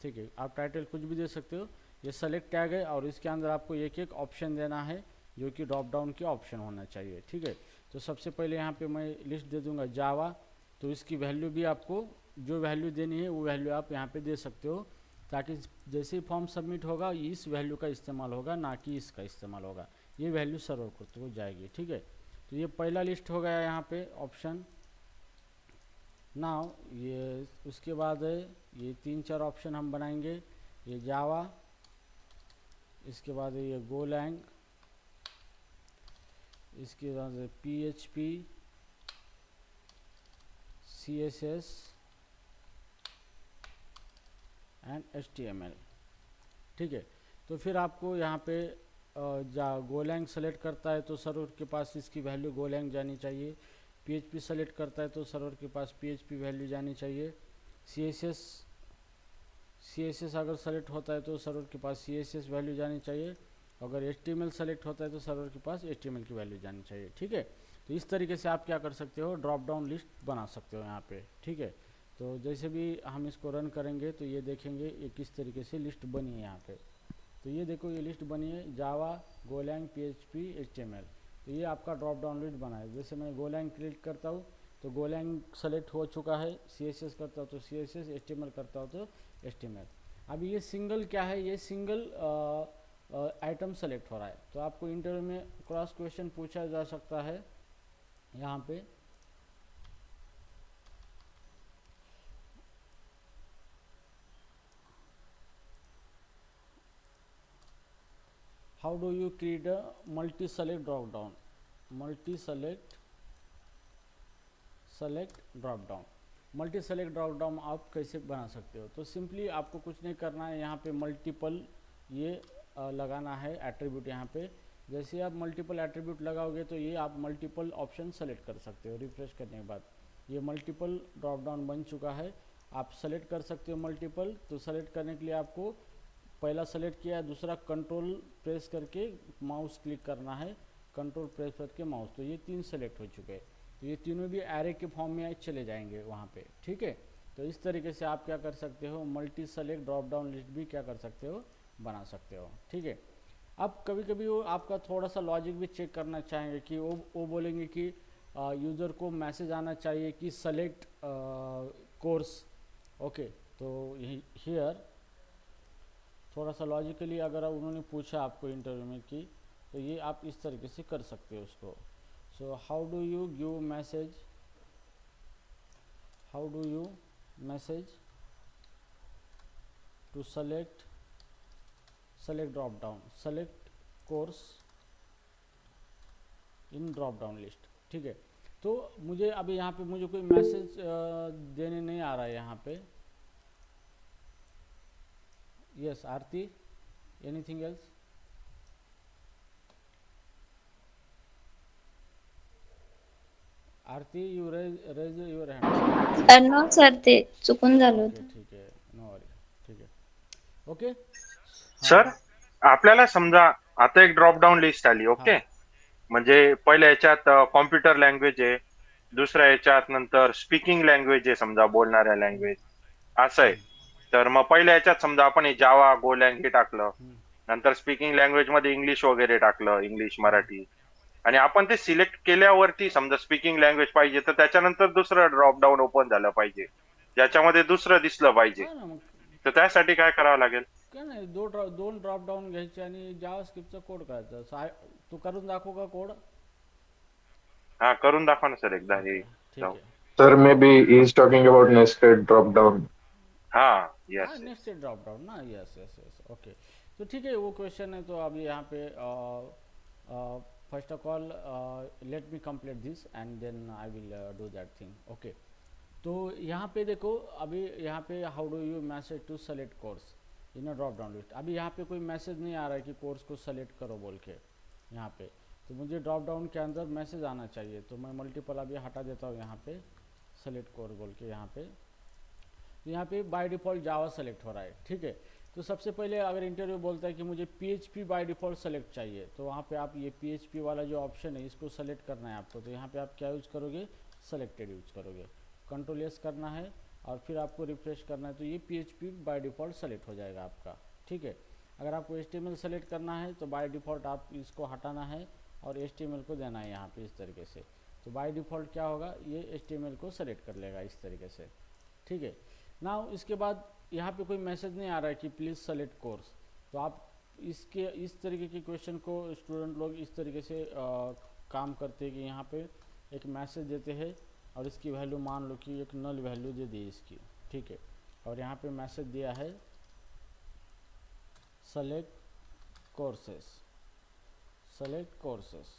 ठीक है, आप टाइटल कुछ भी दे सकते हो। ये सेलेक्ट टैग है और इसके अंदर आपको एक एक ऑप्शन देना है जो कि ड्रॉप डाउन के ऑप्शन होना चाहिए। ठीक है, तो सबसे पहले यहाँ पे मैं लिस्ट दे दूंगा जावा, तो इसकी वैल्यू भी आपको जो वैल्यू देनी है वो वैल्यू आप यहाँ पे दे सकते हो, ताकि जैसे ही फॉर्म सबमिट होगा इस वैल्यू का इस्तेमाल होगा, ना कि इसका इस्तेमाल होगा, ये वैल्यू सर्वर को जाएगी। ठीक है, तो ये पहला लिस्ट हो गया यहाँ पे ऑप्शन। नाउ ये उसके बाद है ये 3-4 ऑप्शन हम बनाएंगे, ये जावा, इसके बाद है ये गोलैंग, इसके बाद है PHP, CSS एंड HTML। ठीक है, तो फिर आपको यहाँ पे गोलैंग सेलेक्ट करता है तो सर्वर के पास इसकी वैल्यू गोलैंग जानी चाहिए। PHP सेलेक्ट करता है तो सर्वर के पास PHP वैल्यू जानी चाहिए। CSS अगर सेलेक्ट होता है तो सर्वर के पास CSS वैल्यू जानी चाहिए। अगर HTML सेलेक्ट होता है तो सर्वर के पास HTML की वैल्यू जानी चाहिए। ठीक है, तो इस तरीके से आप क्या कर सकते हो, ड्रॉप डाउन लिस्ट बना सकते हो यहाँ पे। ठीक है, तो जैसे भी हम इसको रन करेंगे तो ये देखेंगे ये किस तरीके से लिस्ट बनी है यहाँ पे। तो ये देखो ये लिस्ट बनी है, जावा, गोलैंग, PHP, HTML, तो ये आपका ड्रॉप डाउन लिस्ट बना है। जैसे मैं गोलैंग क्लिक करता हूँ तो गोलैंग सेलेक्ट हो चुका है, CSS करता हूँ तो CSS, HTML करता हूँ तो HTML। अब ये सिंगल क्या है, ये सिंगल आइटम सेलेक्ट हो रहा है। तो आपको इंटरव्यू में क्रॉस क्वेश्चन पूछा जा सकता है यहाँ पे, how do you create a multi select drop down, multi select drop down, multi select drop down आप कैसे बना सकते हो। तो सिंपली आपको कुछ नहीं करना है, यहाँ पे मल्टीपल ये लगाना है एट्रीब्यूट। यहाँ पे जैसे आप मल्टीपल एट्रीब्यूट लगाओगे तो ये आप मल्टीपल ऑप्शन सेलेक्ट कर सकते हो। रिफ्रेश करने के बाद ये मल्टीपल ड्रॉप डाउन बन चुका है, आप सेलेक्ट कर सकते हो मल्टीपल। तो सेलेक्ट करने के लिए आपको पहला सेलेक्ट किया, दूसरा कंट्रोल प्रेस करके माउस क्लिक करना है, कंट्रोल प्रेस करके माउस, तो ये 3 सेलेक्ट हो चुके हैं। तो ये तीनों भी एरे के फॉर्म में चले जाएंगे वहाँ पे। ठीक है, तो इस तरीके से आप क्या कर सकते हो, multi select drop down list भी क्या कर सकते हो, बना सकते हो। ठीक है, अब कभी कभी वो आपका थोड़ा सा लॉजिक भी चेक करना चाहेंगे कि वो बोलेंगे कि यूज़र को मैसेज आना चाहिए कि सेलेक्ट कोर्स। ओके, तो हियर थोड़ा सा लॉजिकली अगर उन्होंने पूछा आपको इंटरव्यू में कि, तो ये आप इस तरीके से कर सकते हो उसको। So how do you give message, how do you message to select drop down, select course in drop down list. ठीक है, तो मुझे अभी यहाँ पे मुझे कोई मैसेज देने नहीं आ रहा है यहाँ पे। Yes Aarti, anything else? Aarti you raise your hand. No sir, ते चुकून झालं होतं. ठीक आहे, नो वरी, ठीक आहे, ओके सर आपल्याला समजा आता एक ड्रॉप डाऊन लिस्ट आली, ओके, म्हणजे पहिल्या याच्यात कॉम्प्युटर लँग्वेज आहे, दुसऱ्या याच्यात नंतर स्पीकिंग लँग्वेज आहे, समजा बोलणाऱ्या लँग्वेज असं आहे. तर मग पहिल्या याच्यात समजा आपण हे जावा, गोलँग हे टाकलं, नंतर स्पीकिंग लँग्वेज मध्ये इंग्लिश वगैरे टाकलं, इंग्लिश, मराठी, आणि आपण ते सिलेक्ट केल्यावरती समजा स्पीकिंग लँग्वेज पाहिजे तर त्याच्यानंतर दुसरं ड्रॉप डाऊन ओपन झालं पाहिजे ज्याच्यामध्ये दुसरं दिसलं पाहिजे, तर त्यासाठी काय करावं लागेल? काय नाही, दोन ड्रॉप डाऊन घ्यायचे आणि जावास्क्रिप्टचा कोड करायचा. तू करून दाखवू का कोड? हा करून दाखवा ना सर एकदा हे. ठीक आहे. Sir, maybe he's talking about nested drop down. हाँ हाँ, यस नेक्स्टेड ड्रॉप डाउन ना, यस यस यस, ओके, तो ठीक है, वो क्वेश्चन है। तो अभी यहाँ पे first of all let me complete this and then I will do that thing. Okay, तो यहाँ पे देखो, अभी यहाँ पे how do you message to select course in a drop down list. अभी यहाँ पे कोई मैसेज नहीं आ रहा है कि कोर्स को सेलेक्ट करो बोल के यहाँ पे। तो मुझे ड्रॉप डाउन के अंदर मैसेज आना चाहिए, तो मैं मल्टीपल अभी हटा देता हूँ यहाँ पे, सेलेक्ट कोर्स बोल के यहाँ पे। तो यहाँ पे बाय डिफ़ॉल्ट जावा सेलेक्ट हो रहा है, ठीक है। तो सबसे पहले अगर इंटरव्यू बोलता है कि मुझे PHP बाय डिफ़ॉल्ट सेलेक्ट चाहिए, तो वहाँ पे आप ये PHP वाला जो ऑप्शन है इसको सेलेक्ट करना है आपको। तो यहाँ पे आप क्या यूज़ करोगे, सेलेक्टेड यूज़ करोगे, Ctrl+S करना है और फिर आपको रिफ्रेश करना है, तो ये PHP बाय डिफ़ॉल्ट सेलेक्ट हो जाएगा आपका, ठीक है। अगर आपको HTML सेलेक्ट करना है तो बाय डिफ़ॉल्ट आप इसको हटाना है और HTML को देना है यहाँ पे इस तरीके से। तो बाय डिफ़ॉल्ट क्या होगा, ये HTML को सेलेक्ट कर लेगा इस तरीके से, ठीक है ना। इसके बाद यहाँ पे कोई मैसेज नहीं आ रहा है कि प्लीज़ सेलेक्ट कोर्स। तो आप इसके इस तरीके के क्वेश्चन को स्टूडेंट लोग इस तरीके से काम करते हैं कि यहाँ पे एक मैसेज देते हैं और इसकी वैल्यू मान लो कि एक नल वैल्यू दे दी इसकी, ठीक है। और यहाँ पे मैसेज दिया है select courses, select courses,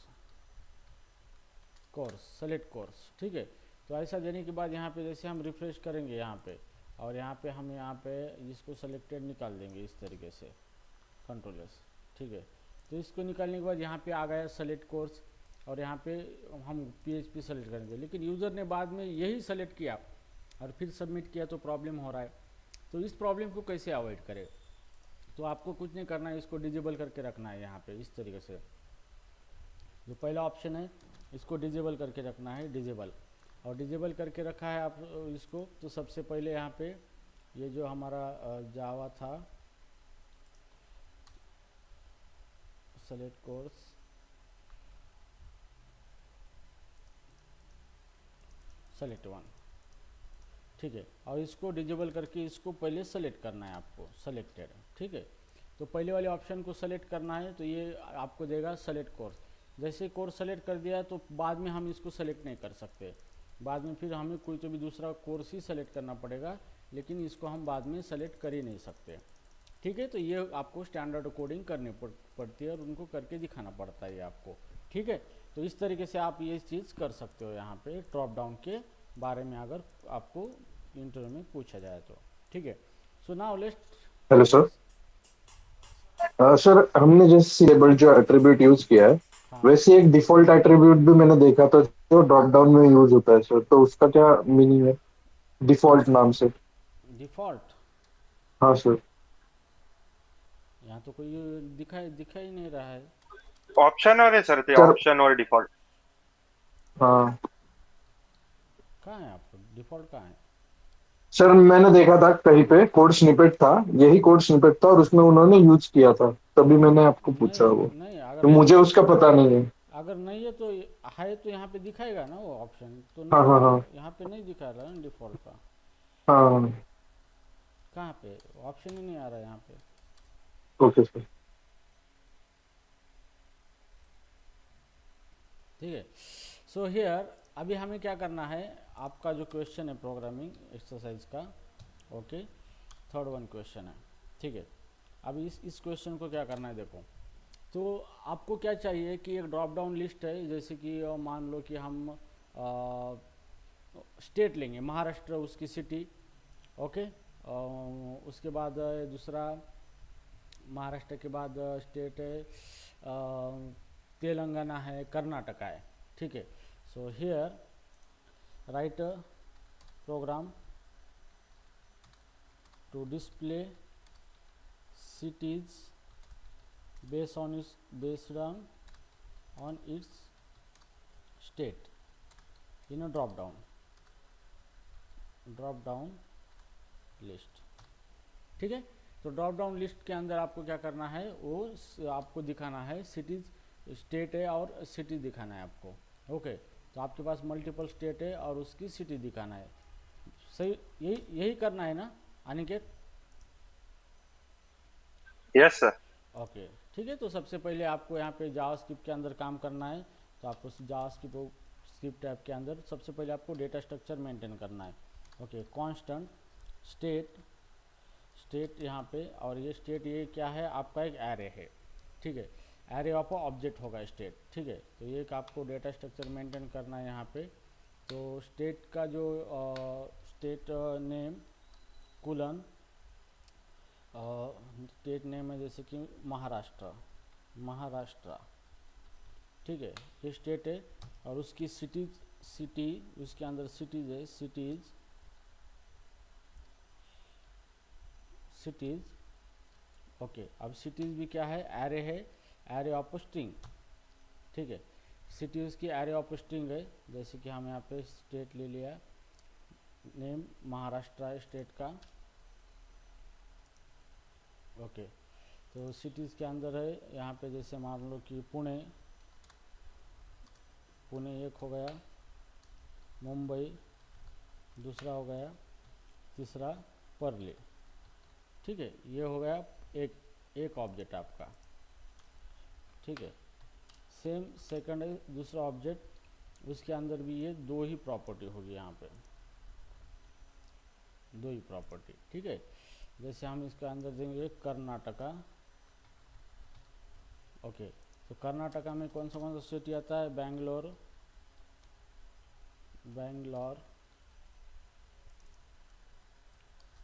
course, select course, ठीक है। तो ऐसा देने के बाद यहाँ पे जैसे हम रिफ्रेश करेंगे यहाँ पे, और यहाँ पे हम यहाँ पे इसको सेलेक्टेड निकाल देंगे इस तरीके से, Ctrl+S, ठीक है। तो इसको निकालने के बाद यहाँ पे आ गया सेलेक्ट कोर्स और यहाँ पे हम PHP सेलेक्ट करेंगे, लेकिन यूज़र ने बाद में यही सेलेक्ट किया और फिर सबमिट किया तो प्रॉब्लम हो रहा है। तो इस प्रॉब्लम को कैसे अवॉइड करें, तो आपको कुछ नहीं करना है, इसको डिजेबल करके रखना है यहाँ पे इस तरीके से। जो पहला ऑप्शन है इसको डिजेबल करके रखना है, डिजेबल, और डिजेबल करके रखा है आप इसको। तो सबसे पहले यहाँ पे ये जो हमारा जावा था सेलेक्ट कोर्स, सेलेक्ट वन, ठीक है, और इसको डिजेबल करके इसको पहले सेलेक्ट करना है आपको, सेलेक्टेड, ठीक है। तो पहले वाले ऑप्शन को सेलेक्ट करना है, तो ये आपको देगा सेलेक्ट कोर्स। जैसे कोर्स सेलेक्ट कर दिया तो बाद में हम इसको सेलेक्ट नहीं कर सकते, बाद में फिर हमें कोई तो भी दूसरा कोर्स ही सेलेक्ट करना पड़ेगा, लेकिन इसको हम बाद में सेलेक्ट कर ही नहीं सकते, ठीक है। तो ये आपको स्टैंडर्ड कोडिंग करनी पड़ती है और उनको करके दिखाना पड़ता है आपको, ठीक है। तो इस तरीके से आप ये चीज़ कर सकते हो यहाँ पे ड्रॉप डाउन के बारे में अगर आपको इंटरव्यू में पूछा जाए तो, ठीक है। So now let's, hello sir. Sir हमने जैसे लेबल जो एट्रीब्यूट यूज किया है, हाँ, वैसे एक डिफॉल्ट एट्रीब्यूट भी मैंने देखा था जो ड्रॉप डाउन में यूज होता है सर, तो उसका क्या मीनिंग है डिफॉल्ट नाम से? डिफ़ॉल्ट, हाँ सर। यहाँ तो कोई दिखा ही नहीं रहा है। ऑप्शनवर आहे सर ते, सर ऑप्शनवर डिफॉल्ट. हाँ कहाँ है आपको डिफ़ॉल्ट, कहाँ है? सर, मैंने देखा था कहीं पे कोड स्निपेट था, यही कोड स्निपेट था और उसमें उन्होंने यूज किया था, तभी मैंने आपको पूछा नहीं वो। नहीं, तो मुझे उसका पता नहीं है। अगर नहीं है तो है तो यहाँ पे दिखाएगा ना वो ऑप्शन, तो हाँ हाँ हाँ यहाँ पे नहीं दिखा रहा है ना डिफ़ॉल्ट का। हाँ। कहाँ पे ऑप्शन ही नहीं आ रहा है यहाँ पे। Okay sir. ठीक है, सो हियर अभी हमें क्या करना है, आपका जो क्वेश्चन है प्रोग्रामिंग एक्सरसाइज का, ओके, थर्ड वन क्वेश्चन है, ठीक है। अभी इस क्वेश्चन को क्या करना है, देखो। तो आपको क्या चाहिए कि एक ड्रॉप डाउन लिस्ट है, जैसे कि मान लो कि हम स्टेट लेंगे, महाराष्ट्र उसकी सिटी, ओके। उसके बाद दूसरा महाराष्ट्र के बाद स्टेट है तेलंगाना है, कर्नाटका है, ठीक है। So here write program to display cities based on its state in a drop down list, ठीक है। तो ड्रॉप डाउन लिस्ट के अंदर आपको क्या करना है, वो आपको दिखाना है सिटीज, स्टेट है और सिटी दिखाना है आपको, ओके। तो आपके पास मल्टीपल स्टेट है और उसकी सिटी दिखाना है, सही, यही करना है ना अनिकेत? Yes sir. ओके, ठीक है। तो सबसे पहले आपको यहाँ पे जावास्क्रिप्ट के अंदर काम करना है, तो आपको जावास्क्रिप्ट टैब के अंदर सबसे पहले आपको डेटा स्ट्रक्चर मेंटेन करना है, ओके। कांस्टेंट स्टेट यहाँ पे, और ये स्टेट ये क्या है, आपका एक एरे है, ठीक है। एरे ऑफ ऑब्जेक्ट होगा स्टेट, ठीक है। तो ये आपको डेटा स्ट्रक्चर मेंटेन करना है यहाँ पे, तो स्टेट का जो स्टेट नेम कुलन, स्टेट नेम है जैसे कि महाराष्ट्र, महाराष्ट्र, ठीक है, ये स्टेट है। और उसकी सिटी उसके अंदर सिटीज है, सिटीज ओके। अब सिटीज भी क्या है, एरे है, एरे ऑफ स्ट्रिंग, ठीक है। सिटीज की एरे ऑफ स्ट्रिंग है, जैसे कि हम यहाँ पे स्टेट ले लिया, नेम महाराष्ट्र है स्टेट का, ओके। तो सिटीज़ के अंदर है यहाँ पे, जैसे मान लो कि पुणे, पुणे एक हो गया, मुंबई दूसरा हो गया, तीसरा परली, ठीक है। ये हो गया एक ऑब्जेक्ट आपका, ठीक है। सेम सेकंड है दूसरा ऑब्जेक्ट, उसके अंदर भी ये दो ही प्रॉपर्टी होगी, यहाँ पे दो ही प्रॉपर्टी, ठीक है। जैसे हम इसके अंदर देंगे कर्नाटका, ओके। तो कर्नाटका में कौन सा सिटी आता है, बैंगलोर,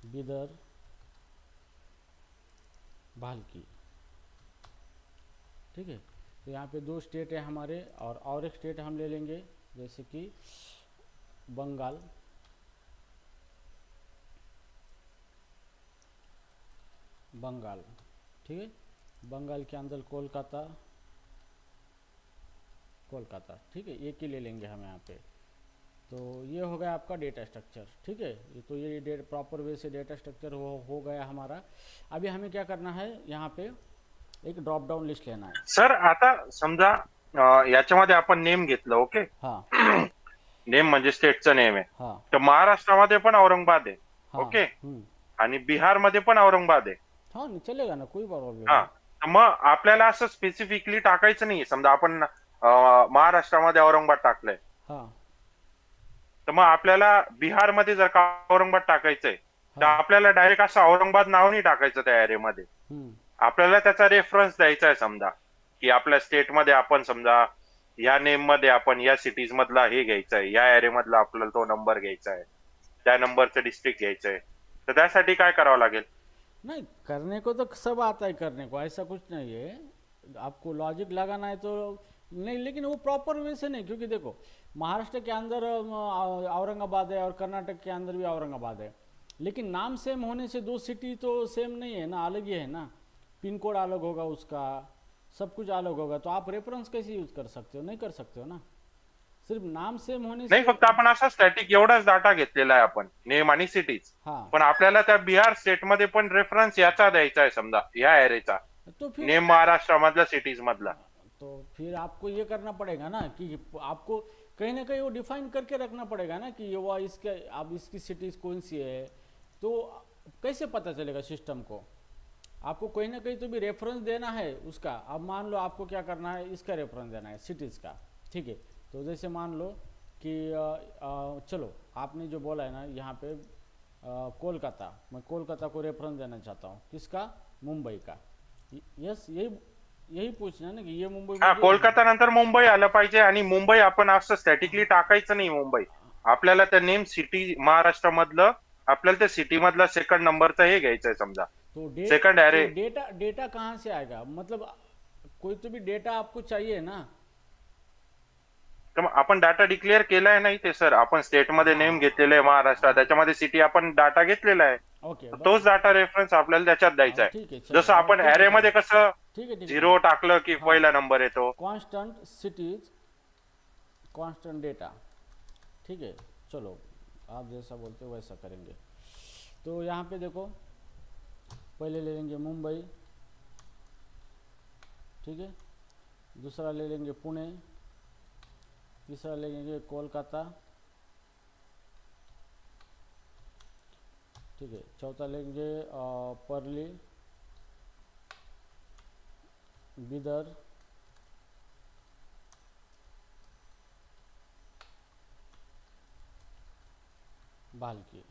बीदर, भाल्की, ठीक है। तो यहाँ पे दो स्टेट है हमारे, और एक स्टेट हम ले लेंगे जैसे कि बंगाल, ठीक है। बंगाल के अंदर कोलकाता, ठीक है, एक ही ले लेंगे हम यहाँ पे। तो ये हो गया आपका डेटा स्ट्रक्चर, ठीक है। ये तो ये प्रॉपर वे से डेटा स्ट्रक्चर हो गया हमारा। अभी हमें क्या करना है, यहाँ पे एक ड्रॉप डाउन लिस्ट लेना है। सर आता समजा याच्यामध्ये आपण नेम घेतलं, ओके, हाँ नेम म्हणजे स्टेटचं नेम आहे, हाँ तर महाराष्ट्रामध्ये पण औरंगाबाद आहे, हाँ ओके, आणि बिहारमध्ये पण औरंगाबाद आहे, हाँ नहीं चलेगा ना, कोई प्रॉब्लम हा। नहीं। तर मग आपल्याला असं स्पेसिफिकली टाकायचं नाही, समजा आपण महाराष्ट्रामध्ये औरंगाबाद टाकलंय, हाँ तर मग आपल्याला बिहारमध्ये जर का औरंगाबाद टाकायचंय, तर आपल्याला डायरेक्ट असं औरंगाबाद नाव नाही टाकायचं त्या एरियामध्ये, आपल्याला त्याचा रेफरन्स द्यायचा आहे, समजा की आपल्या स्टेटमध्ये आपण समजा या नेम मध्ये आपण या सिटीज मधला हे घ्यायचा आहे, या एरिया मधला आपल्याला तो नंबर घ्यायचा आहे, त्या नंबरचं डिस्ट्रिक्ट घ्यायचं आहे, तर त्यासाठी काय करावं लागेल? नहीं, करने को तो सब आता है करने को, ऐसा कुछ नहीं है। आपको लॉजिक लगाना है तो नहीं, लेकिन वो प्रॉपर वे से नहीं, क्योंकि देखो महाराष्ट्र के अंदर औरंगाबाद है और कर्नाटक के अंदर भी औरंगाबाद है, लेकिन नाम सेम होने से दो सिटी तो सेम नहीं है ना, अलग ही है ना, पिन कोड अलग होगा उसका, सब कुछ अलग होगा। तो आप रेफरेंस कैसे यूज कर सकते हो, नहीं कर सकते हो ना, सिर्फ नाम सेम होने से। नाही, फक्त आपण असा स्टॅटिक एवढाच डाटा घेतलेला आहे आपण, नेम आणि सिटीज, हाँ पण आपल्याला त्या बिहार स्टेट मध्ये पण रेफरन्स याचा द्यायचा आहे, समजा या एरियाचा तो फिर नेम महाराष्ट्रामधला सिटीज मधला, तो फिर आपको ये करना पड़ेगा ना कि आपको कहीं ना कहीं वो डिफाइन करके रखना पड़ेगा ना कि ये वो इसके, अब इसकी सिटीज कौन सी है, तो कैसे पता चलेगा सिस्टम को? आपको कहीं ना कहीं तो भी रेफरेंस देना है उसका। अब मान लो आपको क्या करना है, इसका रेफरेंस देना है सिटीज़ का, ठीक है। तो जैसे मान लो कि चलो आपने जो बोला है ना यहाँ पे कोलकाता, मैं कोलकाता को रेफरेंस देना चाहता हूँ, किसका, मुंबई का। यस, यही पूछना है ना कि ये मुंबई हा, में कोलकाता नंतर मुंबई आलं पाहिजे, आणि मुंबई आपण असं स्टॅटिकली टाकायचं नाही मुंबई, आपल्याला त्या नेम सिटी महाराष्ट्रामधलं आपल्याला त्या सिटी मधला सेकंड नंबरचं हे घ्यायचंय, समजा तो सेकंड एरे। डेटा कहाँ से आएगा, मतलब कोई तो भी डेटा आपको चाहिए ना। तर मग आपण डाटा डिक्लेअर केलाय नाही ते सर, आपण स्टेटमध्ये नेम घेतलेलं आहे महाराष्ट्र, त्याच्यामध्ये सिटी आपण डाटा घेतलेला आहे, ओके तोच डाटा रेफरन्स आपल्याला त्याच्यात द्यायचा आहे। ठीक आहे, चलो, जसं आपण ठीक आहे, एरे मध्ये कसं ठीक है 0 टाकलं की पहिला नंबर येतो, कांस्टेंट सिटीज, कांस्टेंट डेटा, ठीक है। चलो आप जैसा बोलते हो वैसा करेंगे। तो यहाँ पे देखो पहले ले लेंगे मुंबई, ठीक है, दूसरा ले लेंगे पुणे, तीसरा ले लेंगे कोलकाता, ठीक है, चौथा लेंगे परली, बीदर, भाल्की,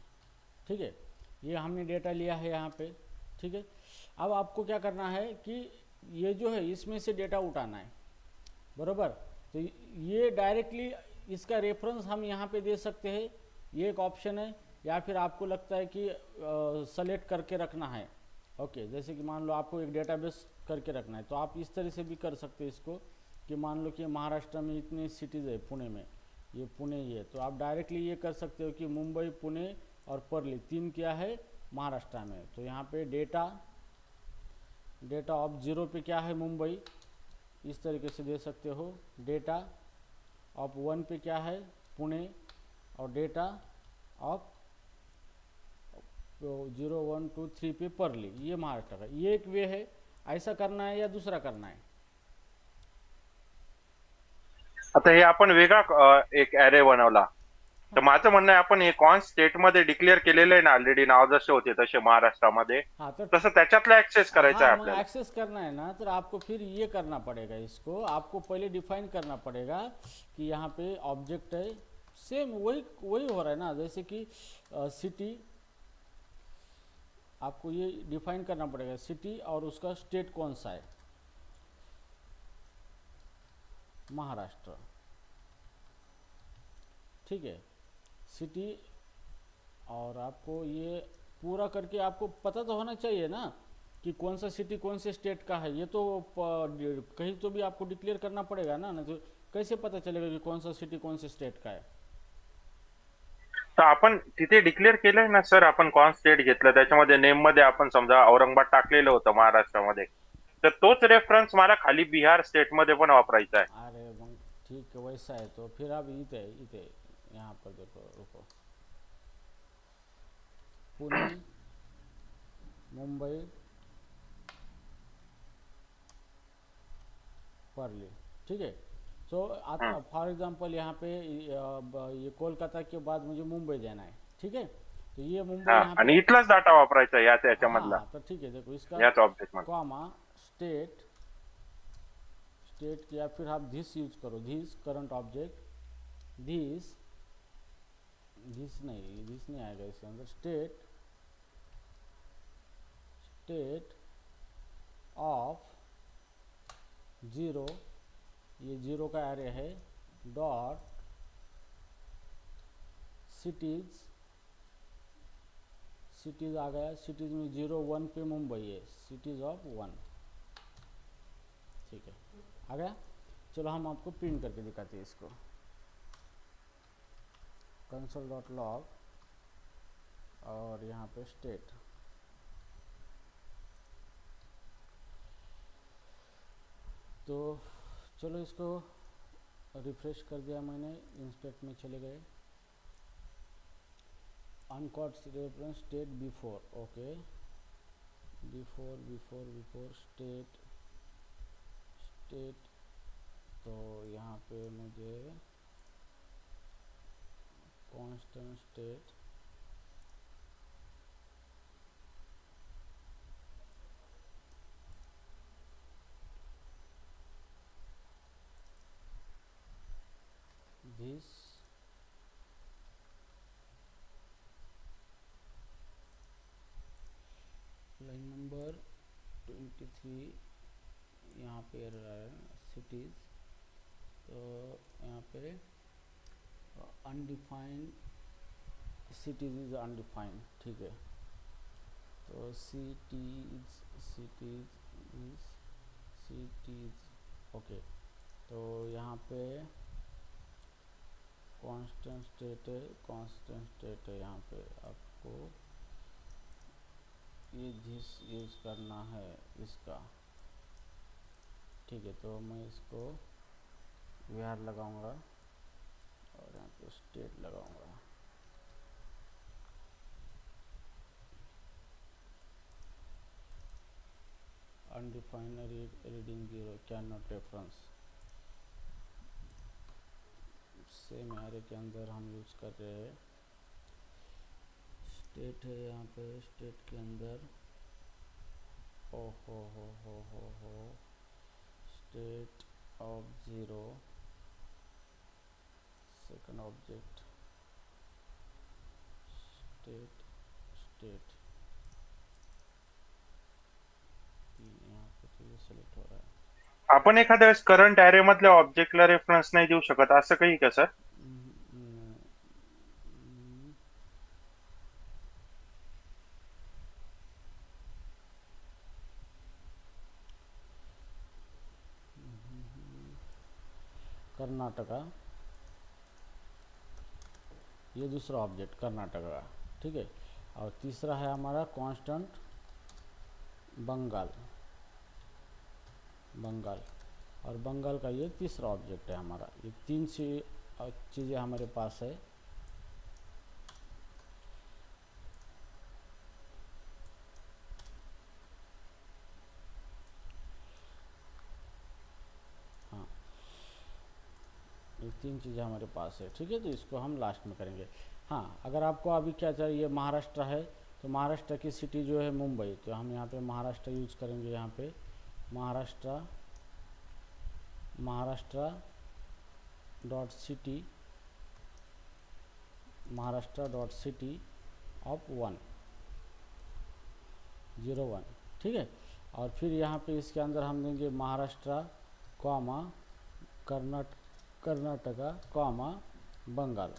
ठीक है। ये हमने डेटा लिया है यहाँ पे, ठीक है। अब आपको क्या करना है कि ये जो है इसमें से डेटा उठाना है, बरोबर। तो ये डायरेक्टली इसका रेफरेंस हम यहाँ पे दे सकते हैं, ये एक ऑप्शन है। या फिर आपको लगता है कि सेलेक्ट करके रखना है, ओके, जैसे कि मान लो आपको एक डेटाबेस करके रखना है, तो आप इस तरह से भी कर सकते हैं इसको, कि मान लो कि महाराष्ट्र में इतने सिटीज़ है, पुणे में ये पुणे ही है, तो आप डायरेक्टली ये कर सकते हो कि मुंबई, पुणे और परली 3 क्या है महाराष्ट्र में। तो यहाँ पे डेटा ऑफ 0 पे क्या है मुंबई, इस तरीके से दे सकते हो। डेटा ऑफ 1 पे क्या है पुणे, और डेटा ऑफ 0, 1, 2, 3 पे परली, ये महाराष्ट्र का। ये एक वे है, ऐसा करना है या दूसरा करना है? आता हे आपण वेगळा एक ऍरे बनवला, तर माझं म्हणणं आहे आपण हे कॉन स्टेट मध्ये डिक्लेअर केलेलं आहे ना ऑलरेडी, नाव जसे होते तसे महाराष्ट्रामध्ये, हाँ तो तसं त्याच्यातला ऍक्सेस करायचा आहे हाँ, आपल्याला. एक्सेस करना है ना, तो आपको फिर ये करना पड़ेगा, इसको आपको पहले डिफाइन करना पड़ेगा कि यहाँ पे ऑब्जेक्ट है, सेम वही वही हो रहा है ना, जैसे कि सिटी, आपको ये डिफाइन करना पड़ेगा सिटी, और उसका स्टेट कौन सा है, महाराष्ट्र, ठीक है, सिटी। और आपको ये पूरा करके आपको पता तो होना चाहिए ना कि कौन सा सिटी कौन से स्टेट का है, ये तो कहीं तो भी आपको डिक्लेयर करना पड़ेगा ना, नहीं तो कैसे पता चलेगा कि कौन सा सिटी कौन से स्टेट का है? तर आपण तिथे डिक्लेअर केलंय ना सर, आपण कॉन स्टेट घेतलं, त्याच्यामध्ये नेम मध्ये आपण समजा औरंगाबाद टाकलेलं होतं महाराष्ट्रामध्ये, तर तोच रेफरन्स मला खाली बिहार स्टेट मध्ये पण वापरायचा आहे. अरे मग ठीक है, वैसा है तो फिर आप इते यहाँ पर देखो, रुको, पुणे, मुंबई, परली, ठीक है। सो आता फॉर एग्जांपल यहाँ पे ये कोलकाता के बाद मुझे मुंबई जाना है, ठीक है, तो ये मुंबई हा, यहाँ पे, आणि इथलाच डाटा वापरायचा आहे याच्यामधला, हाँ तो ठीक है, देखो इसका याच ऑब्जेक्ट मध्ये. कॉमा स्टेट, स्टेट या फिर आप धिस यूज करो, this current object, this this नहीं आएगा इसके अंदर, स्टेट ऑफ 0, ये 0 का एरे है, डॉट सिटीज आ गया, सिटीज में 0, 1 पे मुंबई है, सिटीज ऑफ 1, ठीक है, आ गया। चलो हम आपको प्रिंट करके दिखाते हैं इसको, console.log और यहाँ पे स्टेट, तो चलो इसको रिफ्रेश कर दिया मैंने, इंस्पेक्ट में चले गए, uncaught reference state before, okay, before state, तो यहाँ पे मुझे constant state, this line number 23, यहाँ पे एरर आ रहा है, सिटीज, तो यहाँ पे अनडिफाइंड, सिटीज इज अनडिफाइंड, ठीक है, तो सिटीज, ओके, तो यहाँ पे कांस्टेंट स्टेट है, यहाँ पे आपको ये दिस यूज करना है इसका, ठीक है, तो मैं इसको बिहार लगाऊंगा और यहाँ पे स्टेट लगाऊंगा, undefined reading 0 can not reference, same array के अंदर हम यूज कर रहे हैं, स्टेट है यहाँ पे, स्टेट के अंदर हो state of 0, second object state, यहाँ पे तो ये सिलेक्ट हो रहा है, आपण एखाद्या वेळेस करंट ऍरे मधल्या ऑब्जेक्टला रेफरन्स नाही देऊ शकत असं काही का सर? कर्नाटका, ये दूसरा ऑब्जेक्ट कर्नाटका का, ठीक है। और तीसरा है हमारा कांस्टेंट बंगाल, बंगाल, और बंगाल का ये तीसरा ऑब्जेक्ट है हमारा। ये तीन चीज़ें हमारे पास है। हाँ, ये तीन चीज़ें हमारे पास है, ठीक है। तो इसको हम लास्ट में करेंगे। हाँ, अगर आपको अभी क्या चाहिए, महाराष्ट्र है तो महाराष्ट्र की सिटी जो है मुंबई, तो हम यहाँ पे महाराष्ट्र यूज करेंगे। यहाँ पे Maharashtra, Maharashtra dot city, Maharashtra dot city of 101, ठीक है। और फिर यहाँ पे इसके अंदर हम देंगे महाराष्ट्र कॉमा कर्नाटका कॉमा बंगाल,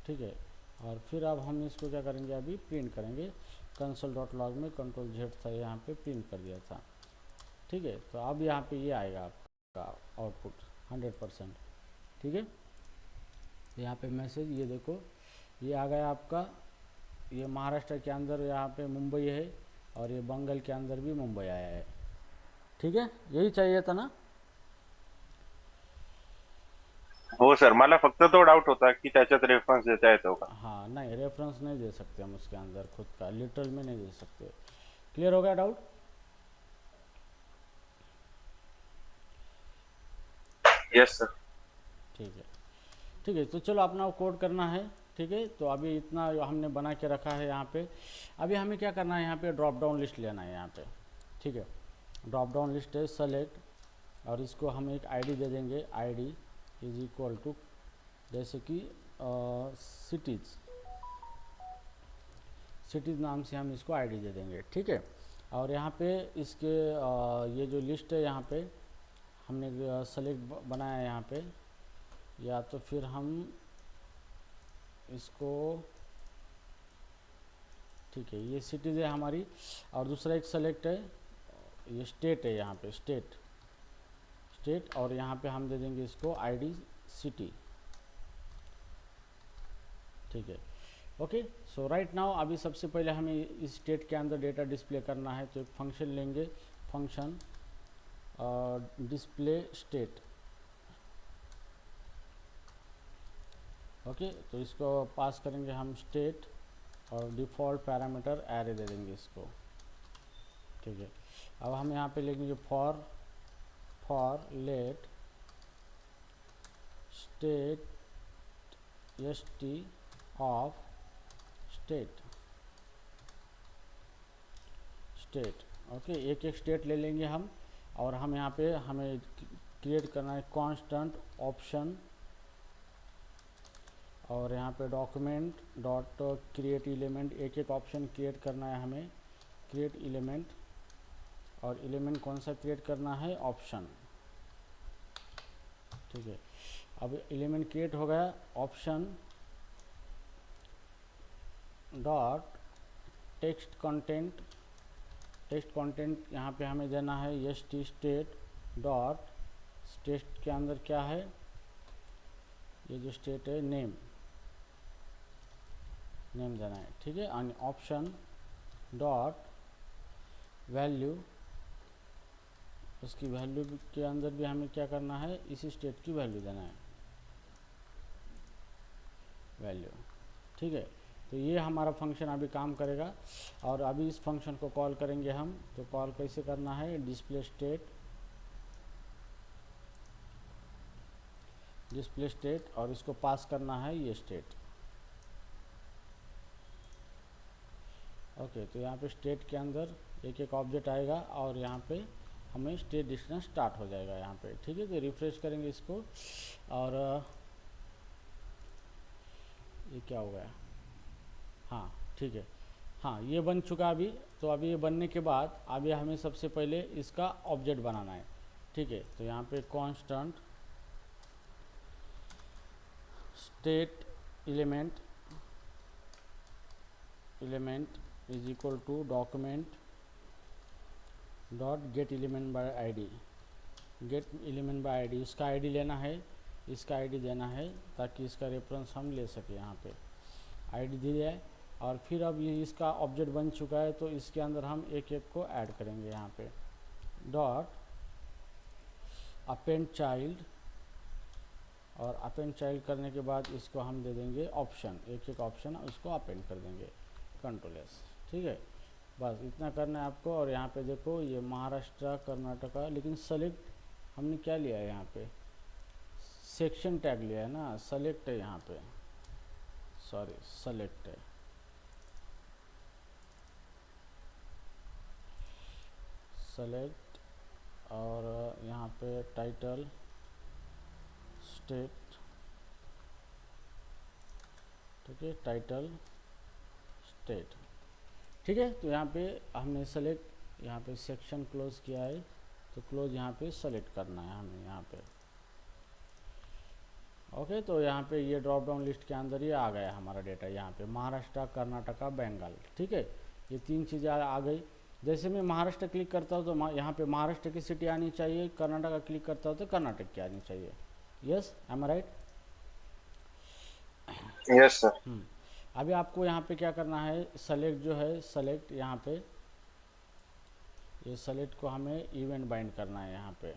ठीक है। और फिर अब हम इसको क्या करेंगे, अभी प्रिंट करेंगे। कंसोल डॉट लॉग में कंट्रोल Z था, यहाँ पे प्रिंट कर दिया था, ठीक है। तो अब यहाँ पे ये आएगा आपका आउटपुट 100%, ठीक है। तो यहाँ पे मैसेज ये देखो, ये आ गया आपका। ये महाराष्ट्र के अंदर यहाँ पे मुंबई है और ये बंगाल के अंदर भी मुंबई आया है, ठीक है। यही चाहिए था ना? हो सर, मला फक्त तो डाऊट होता की त्याच्यात रेफरन्स देता येतो का? हाँ, नहीं रेफरेंस नहीं दे सकते हम उसके अंदर, खुद का लिटरल में नहीं दे सकते। क्लियर हो गया डाउट? Yes sir. ठीक है, ठीक है। तो चलो अपना कोड करना है, ठीक है। तो अभी इतना हमने बना के रखा है यहाँ पे। अभी हमें क्या करना है, यहाँ पे ड्रॉप डाउन लिस्ट लेना है यहाँ पे, ठीक है। ड्रॉप डाउन लिस्ट है सेलेक्ट, और इसको हम एक आईडी दे देंगे। आईडी इज इक्वल टू, जैसे कि सिटीज़ नाम से हम इसको आईडी दे देंगे, ठीक है। और यहाँ पे इसके ये जो लिस्ट है यहाँ पे हमने सेलेक्ट बनाया है यहाँ पे, या तो फिर हम इसको, ठीक है, ये सिटीज़ है हमारी। और दूसरा एक सेलेक्ट है, ये स्टेट है यहाँ पे, स्टेट, और यहाँ पे हम दे देंगे इसको आईडी सिटी, ठीक है। ओके, सो राइट नाउ अभी सबसे पहले हमें इस स्टेट के अंदर डेटा डिस्प्ले करना है, तो एक फंक्शन लेंगे, फंक्शन डिस्प्ले स्टेट। ओके, तो इसको पास करेंगे हम स्टेट, और डिफ़ॉल्ट पैरामीटर एरे दे देंगे इसको, ठीक है। अब हम यहाँ पे लिखेंगे for let state st of state. Okay, एक एक स्टेट ले लेंगे हम। और हम यहाँ पे हमें क्रिएट करना है कांस्टेंट ऑप्शन, और यहाँ पे डॉक्यूमेंट डॉट क्रिएट एलिमेंट, एक एक ऑप्शन क्रिएट करना है हमें, क्रिएट एलिमेंट। और एलिमेंट कौन सा क्रिएट करना है, ऑप्शन, ठीक है। अब एलिमेंट क्रिएट हो गया, ऑप्शन डॉट टेक्स्ट कंटेंट यहाँ पे हमें देना है st स्टेट डॉट, स्टेट के अंदर क्या है, ये जो स्टेट है नेम देना है, ठीक है। और ऑप्शन डॉट वैल्यू, उसकी वैल्यू के अंदर भी हमें क्या करना है, इसी स्टेट की वैल्यू देना है, वैल्यू, ठीक है। तो ये हमारा फंक्शन अभी काम करेगा। और अभी इस फंक्शन को कॉल करेंगे हम। तो कॉल कैसे करना है, डिस्प्ले स्टेट, और इसको पास करना है ये स्टेट। ओके, तो यहाँ पे स्टेट के अंदर एक एक ऑब्जेक्ट आएगा, और यहाँ पे हमें स्टेट डिस्टेंस स्टार्ट हो जाएगा यहाँ पे, ठीक है। तो रिफ्रेश करेंगे इसको, और ये क्या हो गया, हाँ ठीक है, हाँ ये बन चुका अभी। तो अभी ये बनने के बाद अभी हमें सबसे पहले इसका ऑब्जेक्ट बनाना है, ठीक है। तो यहाँ पे constant state element is equal to document dot get element by ID, get element by ID, इसका आईडी लेना है, इसका आईडी देना है ताकि इसका रेफरेंस हम ले सके। यहाँ पे आईडी दी जाए और फिर अब ये इसका ऑब्जेक्ट बन चुका है तो इसके अंदर हम एक एक को ऐड करेंगे। यहाँ पे डॉट अपेंड चाइल्ड, और अपेंड चाइल्ड करने के बाद इसको हम दे देंगे ऑप्शन, एक एक ऑप्शन उसको अपेंड कर देंगे, कंट्रोल एस। ठीक है, बस इतना करना है आपको। और यहाँ पे देखो ये महाराष्ट्र कर्नाटका, लेकिन सेलेक्ट हमने क्या लिया है यहाँ पे, सेक्शन टैग लिया है ना, सेलेक्ट है यहाँ पे, सॉरी सेलेक्ट है। सेलेक्ट, और यहाँ पे टाइटल स्टेट, ठीक है, टाइटल स्टेट। ठीक है, तो यहाँ पे हमने सेलेक्ट, यहाँ पे सेक्शन क्लोज किया है तो क्लोज यहाँ पे सेलेक्ट करना है हमें यहाँ पे। ओके, तो यहाँ पे ये ड्रॉप डाउन लिस्ट के अंदर ये आ गया हमारा डेटा, यहाँ पे महाराष्ट्र कर्नाटका बंगाल। ठीक है, ये तीन चीज़ें आ गई। जैसे मैं महाराष्ट्र क्लिक करता हूँ तो यहाँ पे महाराष्ट्र की सिटी आनी चाहिए, कर्नाटका क्लिक करता हूँ तो कर्नाटक की आनी चाहिए। यस, एम आई राइट? Yes sir. अभी आपको यहाँ पे क्या करना है, सेलेक्ट जो है, सेलेक्ट यहाँ पे, ये सेलेक्ट को हमें इवेंट बाइंड करना है यहाँ पे।